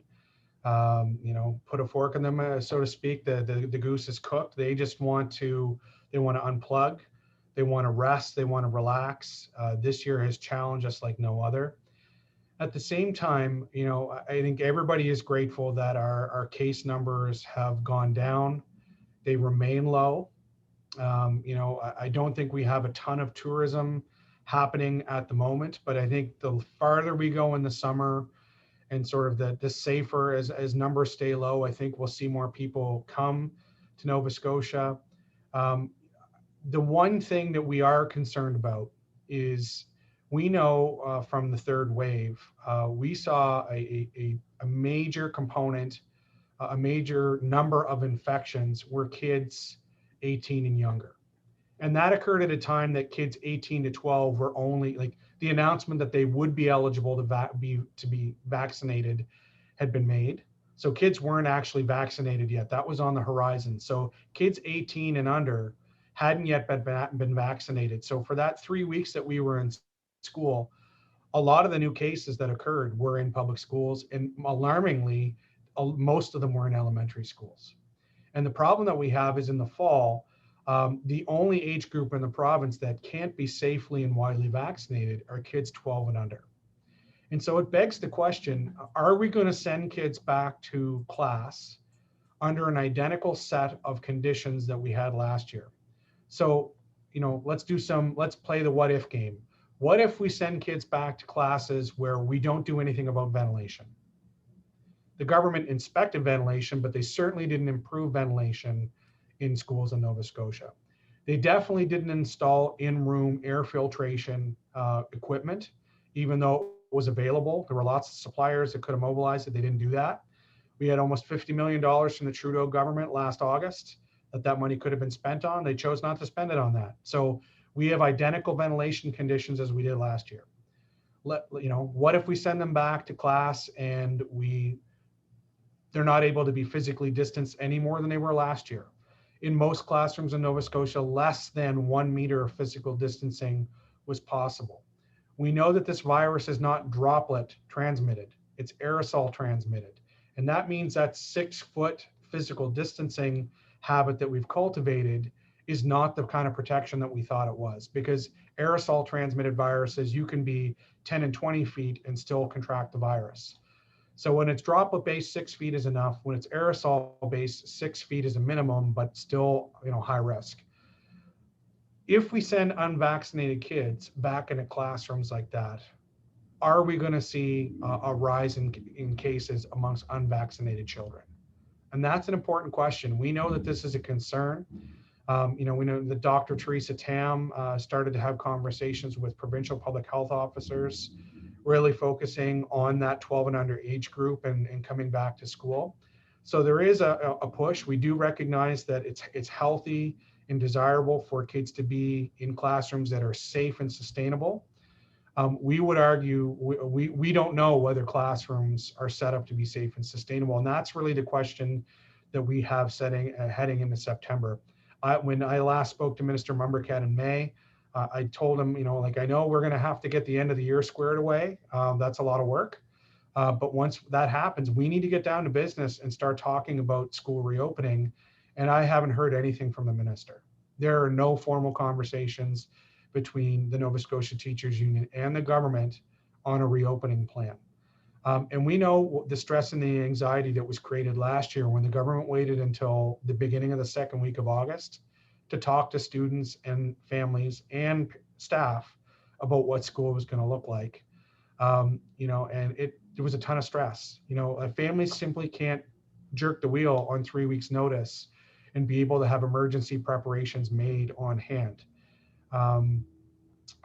Put a fork in them, so to speak. The goose is cooked. They just want to unplug. They want to rest. They want to relax. This year has challenged us like no other. At the same time, I think everybody is grateful that our case numbers have gone down. They remain low. I don't think we have a ton of tourism happening at the moment, but I think the farther we go in the summer and sort of the safer as numbers stay low, I think we'll see more people come to Nova Scotia. The one thing that we are concerned about is we know from the third wave, we saw a major component, a major number of infections were kids 18 and younger. And that occurred at a time that kids 18 to 12 were only, like, the announcement that they would be eligible to be vaccinated had been made. So kids weren't actually vaccinated yet. That was on the horizon. So kids 18 and under hadn't yet been vaccinated. So for that 3 weeks that we were in school, a lot of the new cases that occurred were in public schools, and alarmingly, most of them were in elementary schools. And the problem that we have is in the fall, The only age group in the province that can't be safely and widely vaccinated are kids 12 and under. And so it begs the question, are we going to send kids back to class under an identical set of conditions that we had last year? So, let's play the what if game. What if we send kids back to classes where we don't do anything about ventilation? The government inspected ventilation, but they certainly didn't improve ventilation in schools in Nova Scotia. They definitely didn't install in-room air filtration equipment, even though it was available. There were lots of suppliers that could have mobilized it. They didn't do that. We had almost $50 million from the Trudeau government last August that money could have been spent on. They chose not to spend it on that. So we have identical ventilation conditions as we did last year. What if we send them back to class and they're not able to be physically distanced any more than they were last year? In most classrooms in Nova Scotia, less than 1 meter of physical distancing was possible. We know that this virus is not droplet transmitted, it's aerosol transmitted. And that means that 6-foot physical distancing habit that we've cultivated is not the kind of protection that we thought it was, because aerosol transmitted viruses, you can be 10 and 20 feet and still contract the virus. So when it's droplet based, 6 feet is enough. When it's aerosol based, 6 feet is a minimum, but still, high risk. If we send unvaccinated kids back into classrooms like that, are we going to see a rise in cases amongst unvaccinated children? And that's an important question. We know that this is a concern. We know that Dr. Theresa Tam started to have conversations with provincial public health officers, really focusing on that 12 and under age group and coming back to school. So there is a push. We do recognize that it's healthy and desirable for kids to be in classrooms that are safe and sustainable. We would argue we don't know whether classrooms are set up to be safe and sustainable. And that's really the question that we have heading into September. When I last spoke to Minister Mumbercat in May, I told him, I know we're going to have to get the end of the year squared away. That's a lot of work. But once that happens, we need to get down to business and start talking about school reopening. And I haven't heard anything from the minister. There are no formal conversations between the Nova Scotia Teachers Union and the government on a reopening plan. And we know the stress and the anxiety that was created last year when the government waited until the beginning of the second week of August to talk to students and families and staff about what school was going to look like. And there was a ton of stress. Families simply can't jerk the wheel on 3 weeks notice and be able to have emergency preparations made on hand.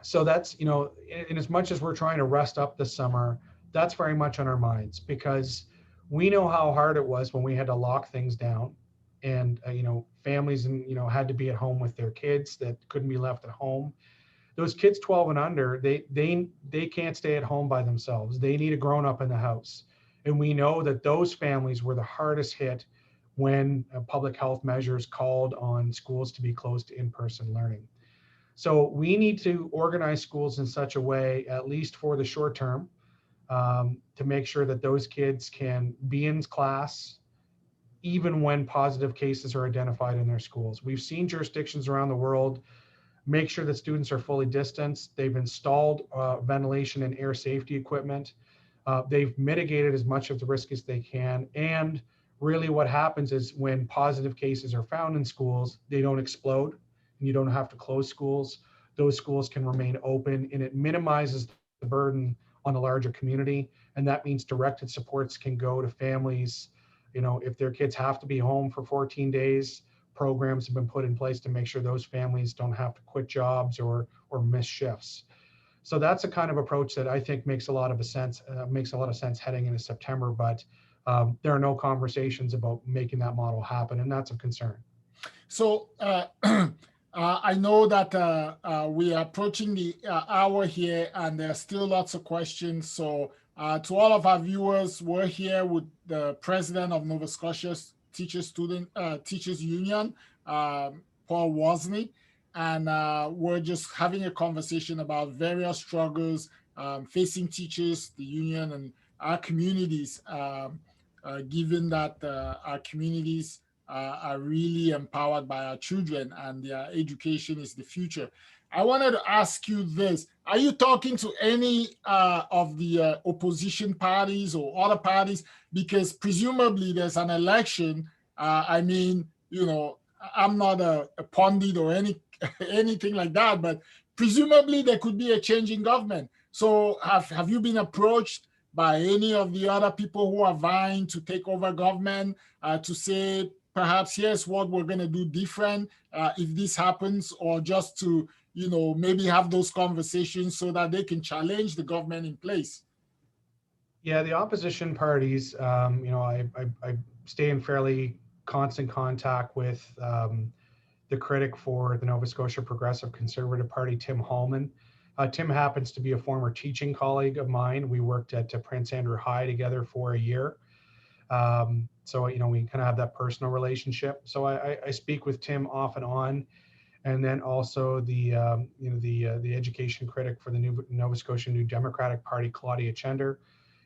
So that's, in as much as we're trying to rest up this summer, that's very much on our minds, because we know how hard it was when we had to lock things down and, families had to be at home with their kids that couldn't be left at home. Those kids 12 and under, they can't stay at home by themselves. They need a grown up in the house. And we know that those families were the hardest hit when public health measures called on schools to be closed to in-person learning. So we need to organize schools in such a way, at least for the short term, to make sure that those kids can be in class even when positive cases are identified in their schools. We've seen jurisdictions around the world make sure that students are fully distanced. They've installed ventilation and air safety equipment. They've mitigated as much of the risk as they can. And really what happens is when positive cases are found in schools, they don't explode and you don't have to close schools. Those schools can remain open, and it minimizes the burden on the larger community. And that means directed supports can go to families. If their kids have to be home for 14 days, programs have been put in place to make sure those families don't have to quit jobs or miss shifts. So that's a kind of approach that I think makes a lot of sense heading into September, but there are no conversations about making that model happen, and that's a concern. So I know that we are approaching the hour here, and there are still lots of questions. So to all of our viewers, we're here with the president of Nova Scotia's Teachers Union, Paul Wozney, and we're just having a conversation about various struggles facing teachers, the union, and our communities, given that our communities are really empowered by our children, and their education is the future. I wanted to ask you this. Are you talking to any of the opposition parties or other parties? Because presumably there's an election. I mean, you know, I'm not a pundit or anything like that, but presumably there could be a change in government. So have you been approached by any of the other people who are vying to take over government to say, perhaps, here's what we're going to do different if this happens, or just to, you know, maybe have those conversations so that they can challenge the government in place? Yeah, the opposition parties, you know, I stay in fairly constant contact with the critic for the Nova Scotia Progressive Conservative Party, Tim Hallman. Tim happens to be a former teaching colleague of mine. We worked at Prince Andrew High together for a year. So, you know, we kind of have that personal relationship. So I speak with Tim off and on. And then also the, you know, the education critic for the Nova Scotia New Democratic Party, Claudia Chender,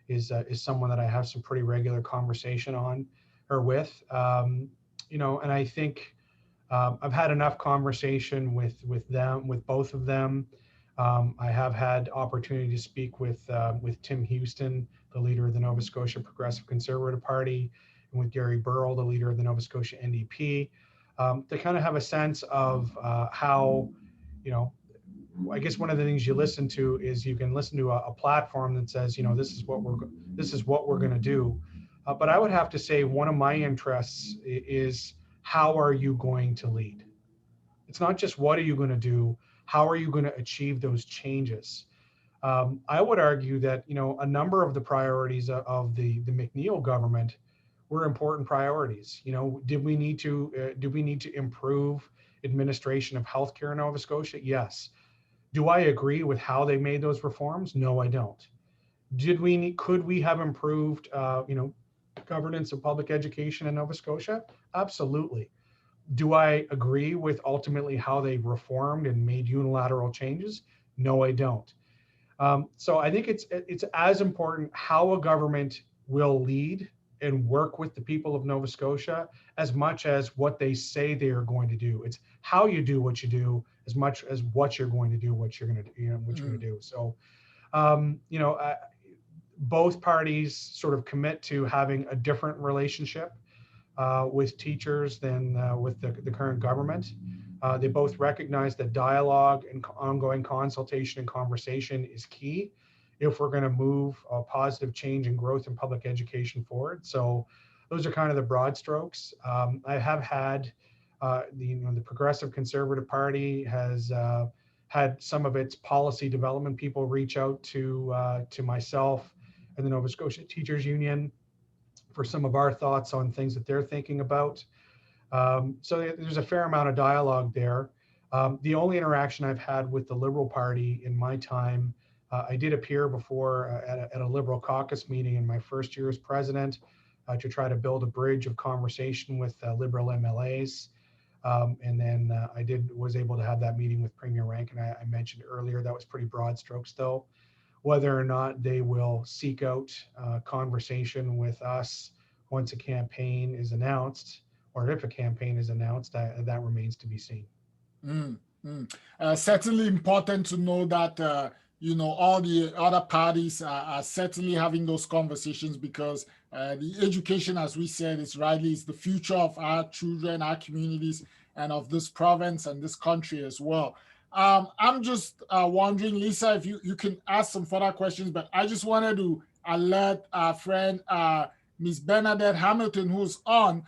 is someone that I have some pretty regular conversation on or with. You know, and I think I've had enough conversation with them, with both of them. I have had opportunity to speak with Tim Houston, the leader of the Nova Scotia Progressive Conservative Party, and with Gary Burrell, the leader of the Nova Scotia NDP, to kind of have a sense of how, you know, I guess one of the things you listen to is you can listen to a platform that says, you know, this is what we're going to do. But I would have to say one of my interests is, how are you going to lead? It's not just what are you going to do, how are you going to achieve those changes? I would argue that, you know, a number of the priorities of the McNeil government were important priorities. You know, did we need to improve administration of healthcare in Nova Scotia? Yes. Do I agree with how they made those reforms? No, I don't. Could we have improved, you know, governance of public education in Nova Scotia? Absolutely. Do I agree with ultimately how they reformed and made unilateral changes? No, I don't. So I think it's as important how a government will lead and work with the people of Nova Scotia as much as what they say they are going to do. It's how you do what you do as much as what you're going to do, what you're going to do, you know, what you're going to do. So, you know, both parties sort of commit to having a different relationship with teachers than with the current government. They both recognize that dialogue and ongoing consultation and conversation is key if we're going to move a positive change and growth in public education forward. So those are kind of the broad strokes. I have had the Progressive Conservative Party has had some of its policy development people reach out to myself and the Nova Scotia Teachers Union for some of our thoughts on things that they're thinking about. So there's a fair amount of dialogue there. The only interaction I've had with the Liberal Party in my time, I did appear before at a Liberal caucus meeting in my first year as president to try to build a bridge of conversation with Liberal MLAs. And then I was able to have that meeting with Premier Rankin. I mentioned earlier that was pretty broad strokes though. Whether or not they will seek out conversation with us once a campaign is announced, or if a campaign is announced, that remains to be seen. Certainly important to know that, you know, all the other parties are certainly having those conversations, because the education, as we said, is the future of our children, our communities, and of this province and this country as well. I'm just wondering, Lisa, if you can ask some further questions, but I just wanted to alert our friend, Ms. Bernadette Hamilton, who's on,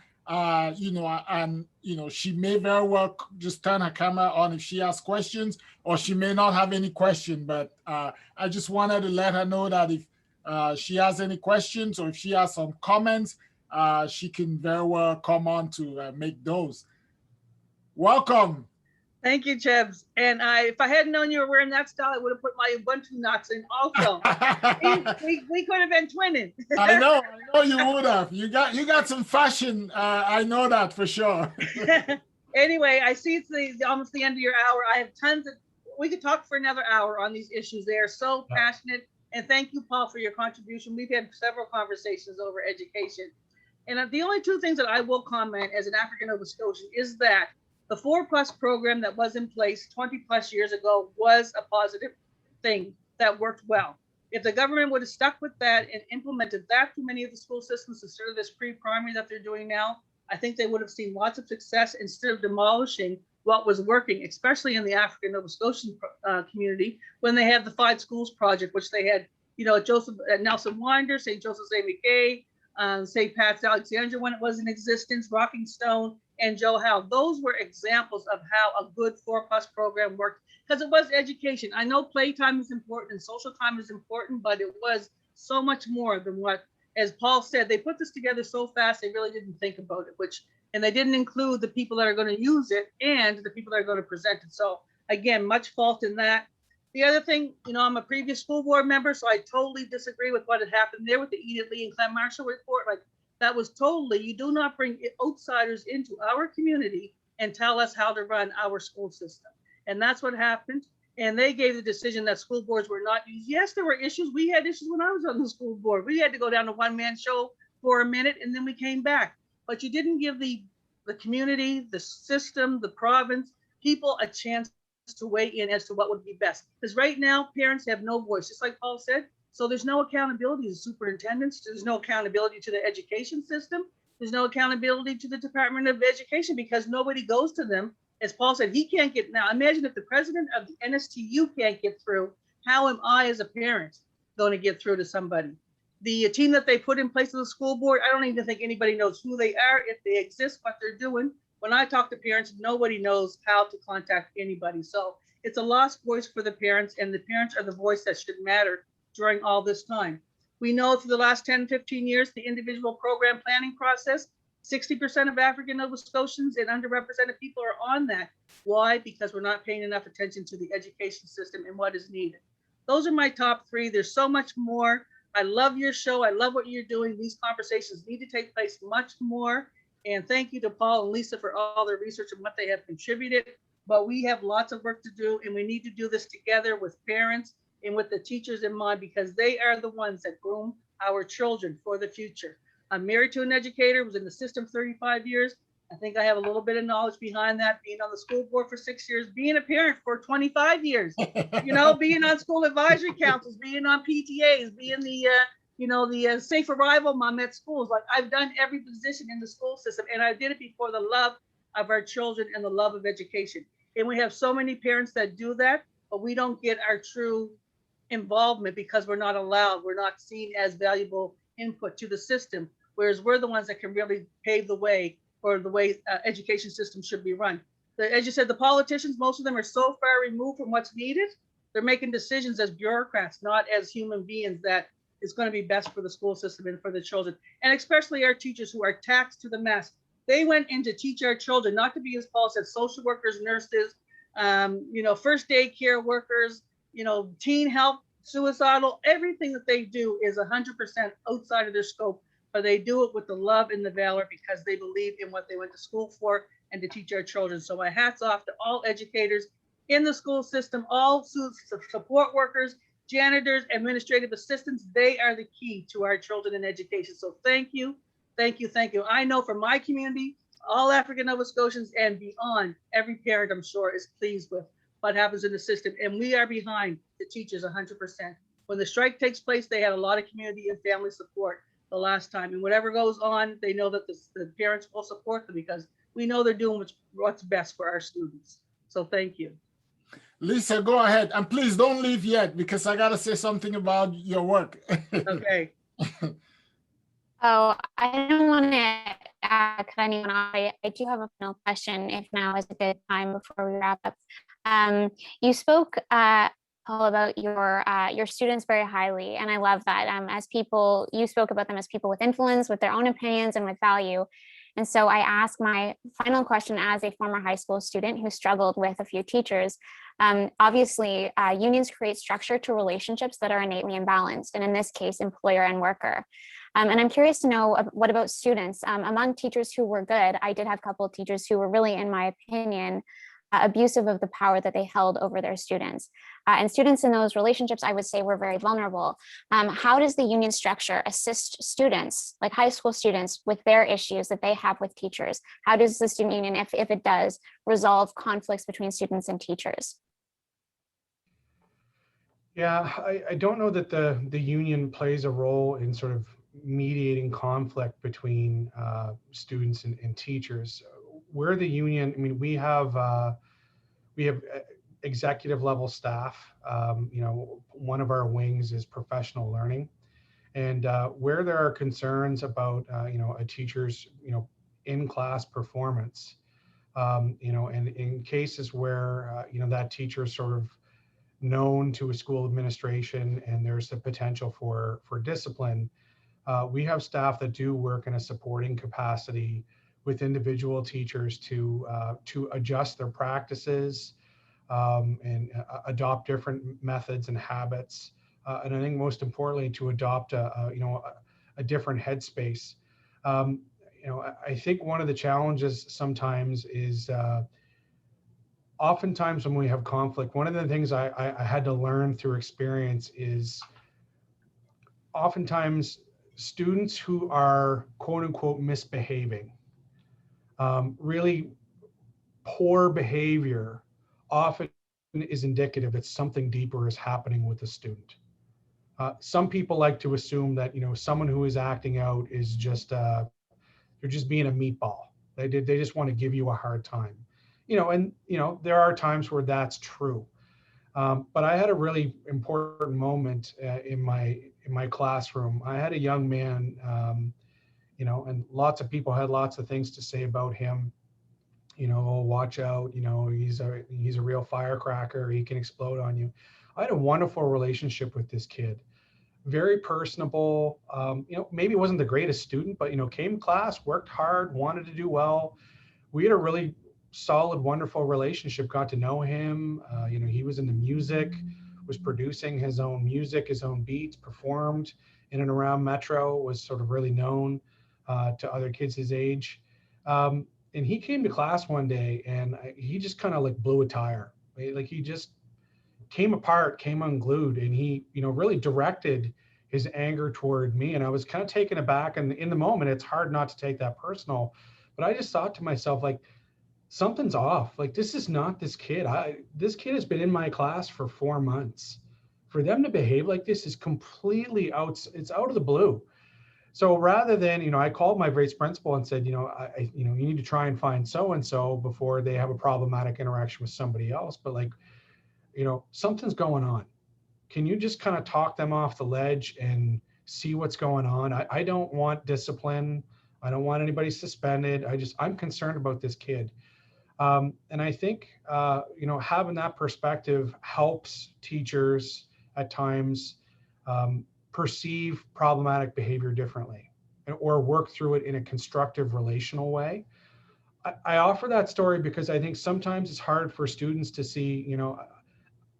you know, and, you know, she may very well just turn her camera on if she has questions, or she may not have any question, but I just wanted to let her know that if she has any questions or if she has some comments, she can very well come on to make those. Welcome. Thank you, Chebs. And if I had known you were wearing that style, I would have put my Ubuntu knots in also. we could have been twinning. I know you would have. You got some fashion. I know that for sure. Anyway, I see it's almost the end of your hour. I have tons of, we could talk for another hour on these issues. They are so passionate. And thank you, Paul, for your contribution. We've had several conversations over education. And the only two things that I will comment as an African Nova Scotian is that the 4+ program that was in place 20+ years ago was a positive thing that worked well. If the government would have stuck with that and implemented that through many of the school systems instead of this pre-primary that they're doing now, I think they would have seen lots of success instead of demolishing what was working, especially in the African Nova Scotian community, when they had the 5 schools project, which they had, Joseph Nelson Winder, St. Joseph's A. McKay, St. Pat's Alexandria when it was in existence, Rocking Stone, and Joe Howe. Those were examples of how a good 4+ program worked, because it was education. I know playtime is important and social time is important, but it was so much more than what, as Paul said, they put this together so fast, they really didn't think about it, and they didn't include the people that are going to use it and the people that are going to present it. So again, much fault in that. The other thing, I'm a previous school board member, so I totally disagree with what had happened there with the Edith Lee and Clem Marshall report. Like, that was totally, you do not bring outsiders into our community and tell us how to run our school system. And that's what happened. And they gave the decision that school boards were not used. Yes, there were issues. We had issues when I was on the school board. We had to go down to one-man show for a minute and then we came back. But you didn't give the community, the system, the province, people a chance to weigh in as to what would be best. Because right now, parents have no voice, just like Paul said. So there's no accountability to superintendents. There's no accountability to the education system. There's no accountability to the Department of Education because nobody goes to them. As Paul said, he can't get, now imagine if the president of the NSTU can't get through, how am I as a parent going to get through to somebody? The team that they put in place of the school board, I don't even think anybody knows who they are, if they exist, what they're doing. When I talk to parents, nobody knows how to contact anybody. So it's a lost voice for the parents, and the parents are the voice that should matter during all this time. We know for the last 10, 15 years, the individual program planning process, 60% of African Nova Scotians and underrepresented people are on that. Why? Because we're not paying enough attention to the education system and what is needed. Those are my top 3. There's so much more. I love your show. I love what you're doing. These conversations need to take place much more. And thank you to Paul and Lisa for all their research and what they have contributed. But we have lots of work to do, and we need to do this together with parents and with the teachers in mind, because they are the ones that groom our children for the future. I'm married to an educator, was in the system 35 years. I think I have a little bit of knowledge behind that, being on the school board for 6 years, being a parent for 25 years, being on school advisory councils, being on PTAs, being the safe arrival mom at schools. Like, I've done every position in the school system, and I did it before the love of our children and the love of education. And we have so many parents that do that, but we don't get our true involvement because we're not allowed. We're not seen as valuable input to the system, whereas we're the ones that can really pave the way for the way education system should be run. As you said, the politicians, most of them are so far removed from what's needed. They're making decisions as bureaucrats, not as human beings that is going to be best for the school system and for the children. And especially our teachers who are taxed to the max. They went in to teach our children, not to be, as Paul said, social workers, nurses, first aid care workers, teen health, suicidal, everything that they do is 100% outside of their scope, but they do it with the love and the valor because they believe in what they went to school for and to teach our children. So my hat's off to all educators in the school system, all support workers, janitors, administrative assistants. They are the key to our children in education. So thank you, thank you, thank you. I know for my community, all African Nova Scotians and beyond, every parent, I'm sure, is pleased with what happens in the system. And we are behind the teachers 100%. When the strike takes place, they had a lot of community and family support the last time. And whatever goes on, they know that the parents will support them because we know they're doing what's best for our students. So thank you. Lisa, go ahead. And please don't leave yet because I got to say something about your work. Okay. Oh, I don't want to cut anyone off. I do have a final question, if now is a good time before we wrap up. You spoke, Paul, about your students very highly, and I love that. As people, you spoke about them as people with influence, with their own opinions, and with value. And so I ask my final question as a former high school student who struggled with a few teachers. Obviously, unions create structure to relationships that are innately imbalanced, and in this case, employer and worker. And I'm curious to know, what about students? Among teachers who were good, I did have a couple of teachers who were really, in my opinion, abusive of the power that they held over their students. And students in those relationships, I would say, were very vulnerable. How does the union structure assist students, like high school students, with their issues that they have with teachers? How does the student union, if it does, resolve conflicts between students and teachers? Yeah, I don't know that the union plays a role in sort of mediating conflict between students and teachers. We're the union. I mean, we have executive level staff. One of our wings is professional learning, and where there are concerns about a teacher's in class performance, and in cases where that teacher is sort of known to a school administration and there's the potential for discipline, we have staff that do work in a supporting capacity with individual teachers to adjust their practices and adopt different methods and habits, and I think most importantly to adopt a different headspace. I think one of the challenges sometimes is oftentimes when we have conflict, one of the things I had to learn through experience is oftentimes students who are quote unquote misbehaving, really poor behavior, often is indicative that something deeper is happening with the student. Some people like to assume that someone who is acting out is just they're just being a meatball. They just want to give you a hard time. There are times where that's true. But I had a really important moment in my classroom. I had a young man, and lots of people had lots of things to say about him. Oh, watch out, he's a real firecracker. He can explode on you. I had a wonderful relationship with this kid. Very personable, maybe wasn't the greatest student, but, came to class, worked hard, wanted to do well. We had a really solid, wonderful relationship, got to know him. He was into music, was producing his own music, his own beats, performed in and around Metro, was sort of really known to other kids his age. And he came to class one day and he just kind of like blew a tire. Like he just came apart, came unglued, and he, really directed his anger toward me. And I was kind of taken aback. And in the moment, it's hard not to take that personal. But I just thought to myself, like, something's off. Like, this is not this kid. This kid has been in my class for 4 months. For them to behave like this is completely it's out of the blue. So rather than, I called my vice principal and said, you need to try and find so-and-so before they have a problematic interaction with somebody else. But like, something's going on. Can you just kind of talk them off the ledge and see what's going on? I don't want discipline. I don't want anybody suspended. I'm concerned about this kid. And I think, having that perspective helps teachers at times perceive problematic behavior differently or work through it in a constructive relational way. I offer that story because I think sometimes it's hard for students to see,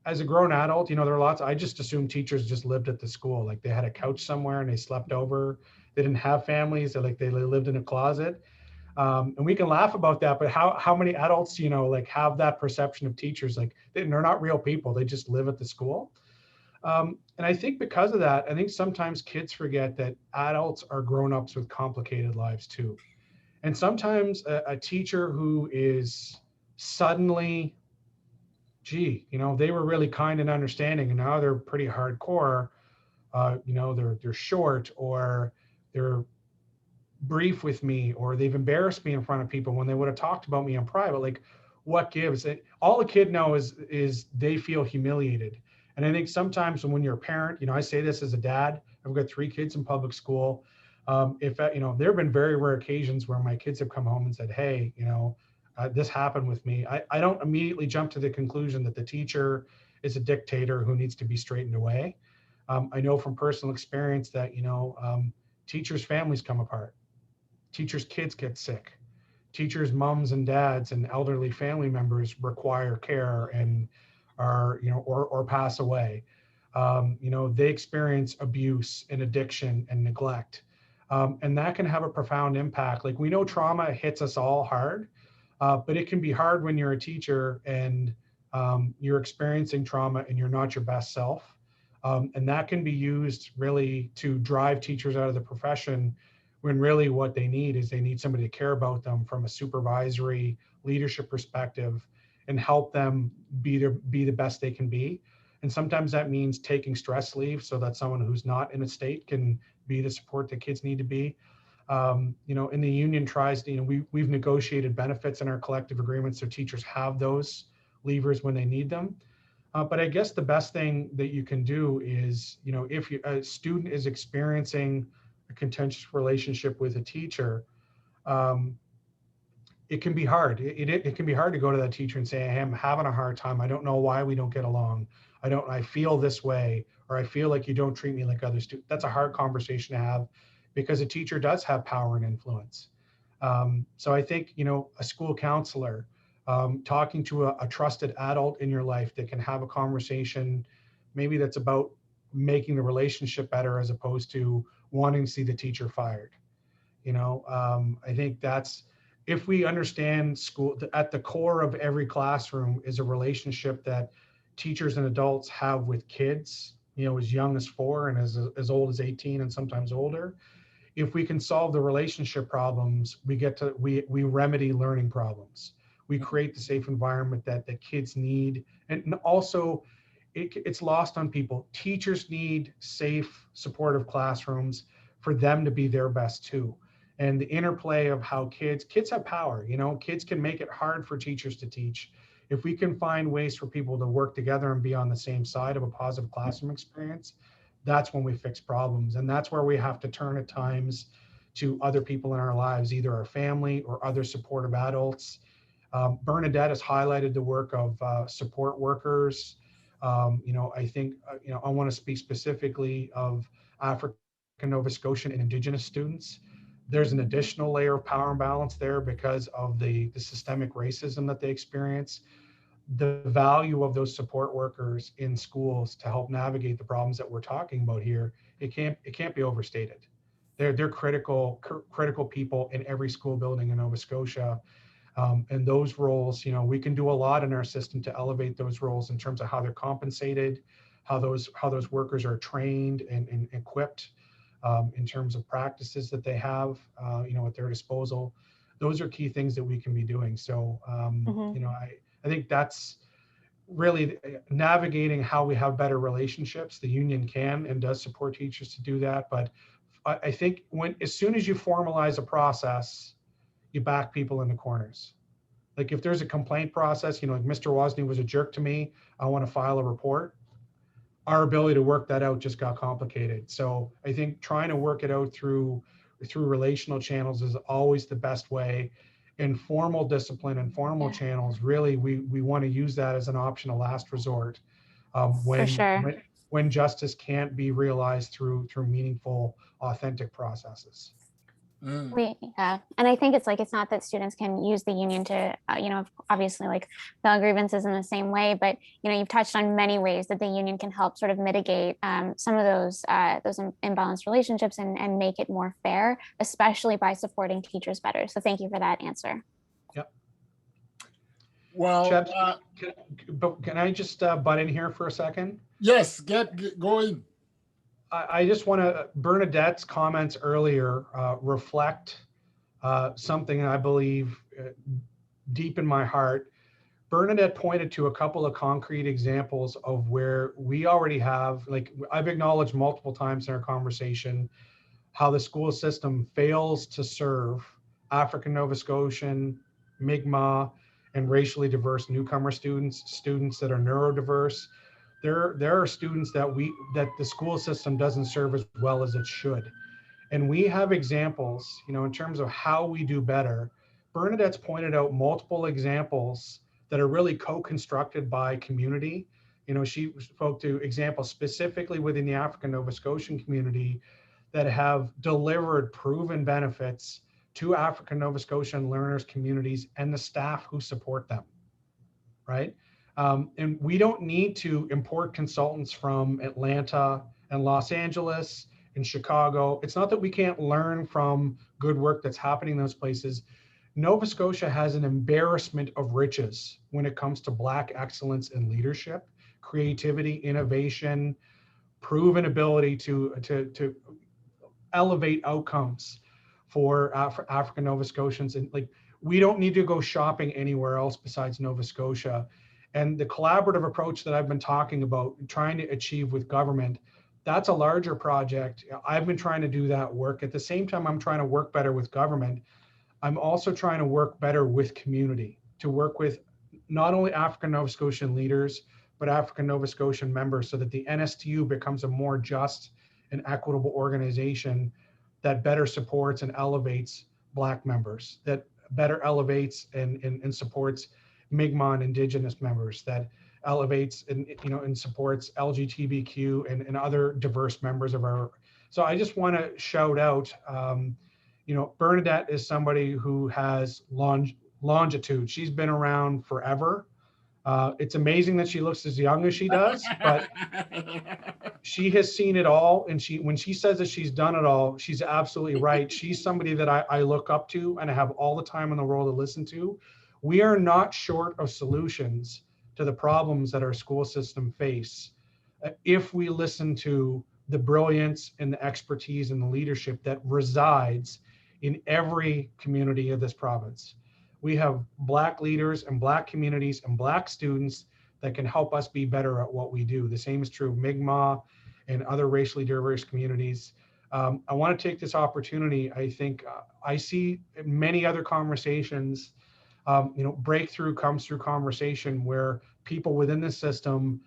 as a grown adult, there are lots, I just assume teachers just lived at the school. Like they had a couch somewhere and they slept over. They didn't have families. They lived in a closet. And we can laugh about that, but how many adults, have that perception of teachers? Like they're not real people. They just live at the school. And I think because of that, I think sometimes kids forget that adults are grown-ups with complicated lives too. And sometimes a teacher who is suddenly, they were really kind and understanding, and now they're pretty hardcore. They're short, or they're brief with me, or they've embarrassed me in front of people when they would have talked about me in private. Like, what gives? All the kid knows is they feel humiliated. And I think sometimes when you're a parent, I say this as a dad, I've got 3 kids in public school. There have been very rare occasions where my kids have come home and said, hey, this happened with me. I don't immediately jump to the conclusion that the teacher is a dictator who needs to be straightened away. I know from personal experience that, teachers' families come apart. Teachers' kids get sick. Teachers' moms and dads and elderly family members require care and are, or pass away. They experience abuse and addiction and neglect. And that can have a profound impact. Like, we know trauma hits us all hard, But it can be hard when you're a teacher and you're experiencing trauma and you're not your best self. And that can be used really to drive teachers out of the profession, when really what they need is they need somebody to care about them from a supervisory leadership perspective and help them be the best they can be. And sometimes that means taking stress leave so that someone who's not in a state can be the support that kids need to be. And the union tries to, we've negotiated benefits in our collective agreements so teachers have those levers when they need them. But I guess the best thing that you can do is, if a student is experiencing a contentious relationship with a teacher, it can be hard. It can be hard to go to that teacher and say, I am having a hard time. I don't know why we don't get along. I feel this way, or I feel like you don't treat me like other students. That's a hard conversation to have because a teacher does have power and influence. So I think, a school counselor, talking to a trusted adult in your life that can have a conversation, maybe that's about making the relationship better as opposed to wanting to see the teacher fired. I think that's, if we understand school, at the core of every classroom is a relationship that teachers and adults have with kids, as young as 4 and as old as 18 and sometimes older. If we can solve the relationship problems, we remedy learning problems. We create the safe environment that the kids need. And also it's lost on people. Teachers need safe, supportive classrooms for them to be their best too. And the interplay of how kids have power, kids can make it hard for teachers to teach. If we can find ways for people to work together and be on the same side of a positive classroom experience, that's when we fix problems. And that's where we have to turn at times to other people in our lives, either our family or other supportive adults. Bernadette has highlighted the work of support workers. I think, I want to speak specifically of African, Nova Scotian, and Indigenous students. There's an additional layer of power imbalance there because of the systemic racism that they experience. The value of those support workers in schools to help navigate the problems that we're talking about here, it can't be overstated. They're critical people in every school building in Nova Scotia. And those roles, we can do a lot in our system to elevate those roles in terms of how they're compensated, how those workers are trained and equipped, in terms of practices that they have, at their disposal. Those are key things that we can be doing. So, I think that's really navigating how we have better relationships. The union can and does support teachers to do that. But I think as soon as you formalize a process, you back people in the corners. Like if there's a complaint process, like Mr. Wozney was a jerk to me, I want to file a report. Our ability to work that out just got complicated. So I think trying to work it out through relational channels is always the best way. Informal discipline and formal channels, really, we want to use that as an option of last resort when justice can't be realized through meaningful, authentic processes. And I think it's not that students can use the union to, obviously like file grievances in the same way, but, you've touched on many ways that the union can help sort of mitigate some of those imbalanced relationships and make it more fair, especially by supporting teachers better. So thank you for that answer. Yep. Well, Chep, can I just butt in here for a second? Yes, get going. I just want to, Bernadette's comments earlier reflect something I believe deep in my heart. Bernadette pointed to a couple of concrete examples of where we already have, like I've acknowledged multiple times in our conversation, how the school system fails to serve African Nova Scotian, Mi'kmaq, and racially diverse newcomer students that are neurodiverse. There are students that the school system doesn't serve as well as it should. And we have examples, in terms of how we do better. Bernadette's pointed out multiple examples that are really co-constructed by community. She spoke to examples specifically within the African Nova Scotian community that have delivered proven benefits to African Nova Scotian learners, communities, and the staff who support them, right? And we don't need to import consultants from Atlanta and Los Angeles and Chicago. It's not that we can't learn from good work that's happening in those places. Nova Scotia has an embarrassment of riches when it comes to Black excellence in leadership, creativity, innovation, proven ability to elevate outcomes for African Nova Scotians. And like, we don't need to go shopping anywhere else besides Nova Scotia. And the collaborative approach that I've been talking about, trying to achieve with government, that's a larger project. I've been trying to do that work. At the same time, I'm trying to work better with government. I'm also trying to work better with community, to work with not only African Nova Scotian leaders, but African Nova Scotian members, so that the NSTU becomes a more just and equitable organization that better supports and elevates Black members, that better elevates and supports Mi'kmaq and Indigenous members, that elevates and supports LGBTQ and other diverse members of our. So I just want to shout out, Bernadette is somebody who has longitude. She's been around forever. It's amazing that she looks as young as she does, but she has seen it all. And when she says that she's done it all, she's absolutely right. She's somebody that I look up to and I have all the time in the world to listen to. We are not short of solutions to the problems that our school system face if we listen to the brilliance and the expertise and the leadership that resides in every community of this province. We have Black leaders and Black communities and Black students that can help us be better at what we do. The same is true of Mi'kmaq and other racially diverse communities. I want to take this opportunity. I think I see many other conversations, breakthrough comes through conversation where people within the system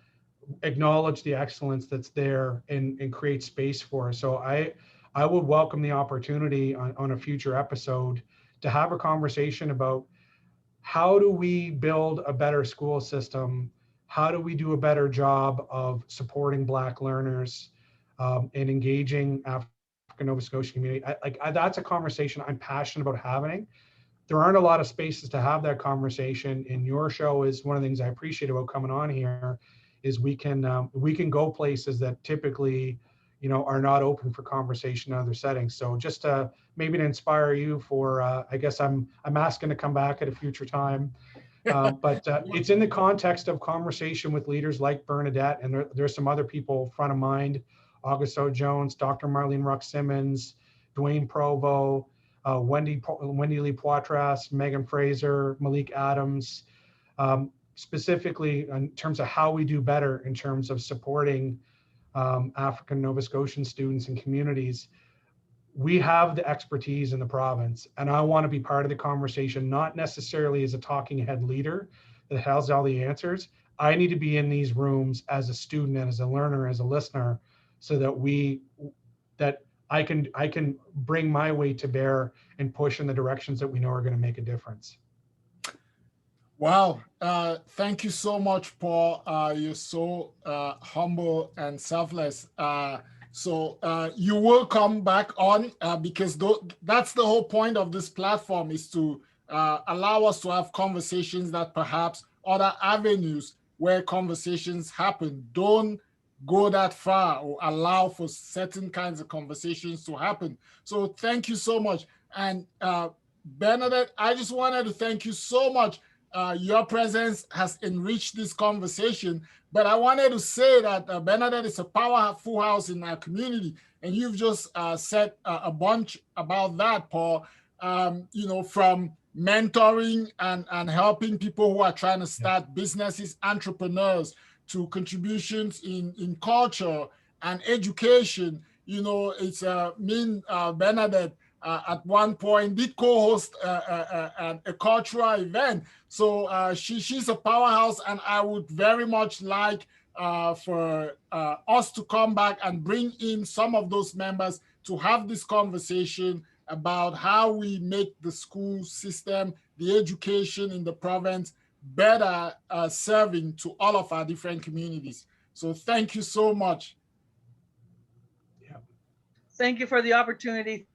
acknowledge the excellence that's there and create space for us. So I would welcome the opportunity on a future episode to have a conversation about how do we build a better school system? How do we do a better job of supporting Black learners and engaging African Nova Scotia community? That's a conversation I'm passionate about having. There aren't a lot of spaces to have that conversation, and your show is one of the things I appreciate about coming on here, is we can go places that typically are not open for conversation in other settings. So just maybe to inspire you for, I guess I'm asking to come back at a future time. But it's in the context of conversation with leaders like Bernadette, and there's some other people front of mind: Augusto Jones, Dr. Marlene Ruck-Simmons, Dwayne Provo, Wendy Lee Poitras, Megan Fraser, Malik Adams, specifically in terms of how we do better in terms of supporting African Nova Scotian students and communities. We have the expertise in the province, and I want to be part of the conversation, not necessarily as a talking head leader that has all the answers. I need to be in these rooms as a student and as a learner, as a listener, so that I can bring my weight to bear and push in the directions that we know are going to make a difference. Wow. Thank you so much, Paul. You're so humble and selfless. So you will come back on because that's the whole point of this platform, is to allow us to have conversations that perhaps other avenues where conversations happen don't go that far or allow for certain kinds of conversations to happen. So thank you so much. And Bernadette, I just wanted to thank you so much. Your presence has enriched this conversation, but I wanted to say that Bernadette is a powerful house in our community, and you've just said a bunch about that, Paul. From mentoring and helping people who are trying to start businesses, entrepreneurs, to contributions in culture and education. It's Bernadette at one point did co-host a cultural event. So she's a powerhouse, and I would very much like for us to come back and bring in some of those members to have this conversation about how we make the school system, the education in the province better serving to all of our different communities. So thank you so much. Yeah. Thank you for the opportunity.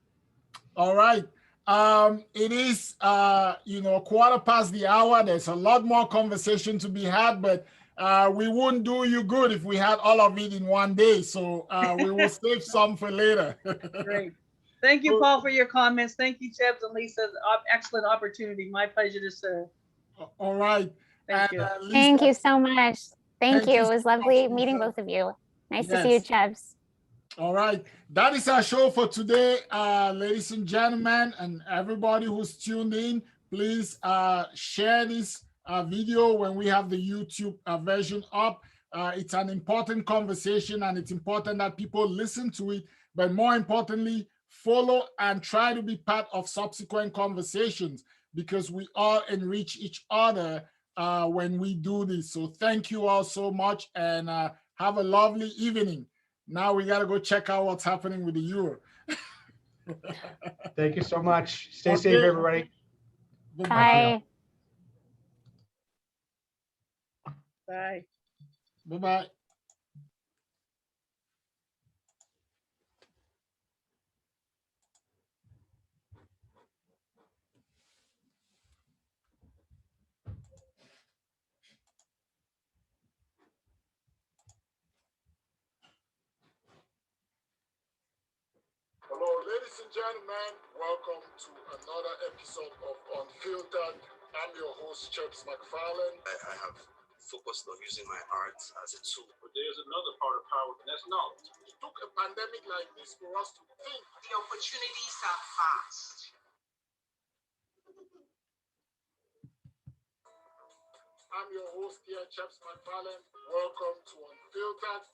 All right. It is, 1:15 the hour. There's a lot more conversation to be had, but we wouldn't do you good if we had all of it in one day. So we will save some for later. Great. Thank you, Paul, for your comments. Thank you, Chebs and Lisa. Excellent opportunity. My pleasure to serve. All right. Thank you. Lisa, Thank you so much. Thank Thank you. you It so was much, lovely meeting Lisa. both of you. Nice to see you, Yes. Chebs. All right. That is our show for today, ladies and gentlemen, and everybody who's tuned in. Please share this video when we have the YouTube version up. It's an important conversation, and it's important that people listen to it. But more importantly, follow and try to be part of subsequent conversations, because we all enrich each other when we do this. So thank you all so much, and have a lovely evening. Now we got to go check out what's happening with the euro. Thank you so much. Stay Okay. safe, everybody. Bye. Bye. Bye-bye. Hello, ladies and gentlemen. Welcome to another episode of Unfiltered. I'm your host, Chubbs McFarlane. I have focused on using my art as a tool. But there's another part of power, and that's knowledge. It took a pandemic like this for us to think. The opportunities are vast. I'm your host here, Chubbs McFarlane. Welcome to Unfiltered.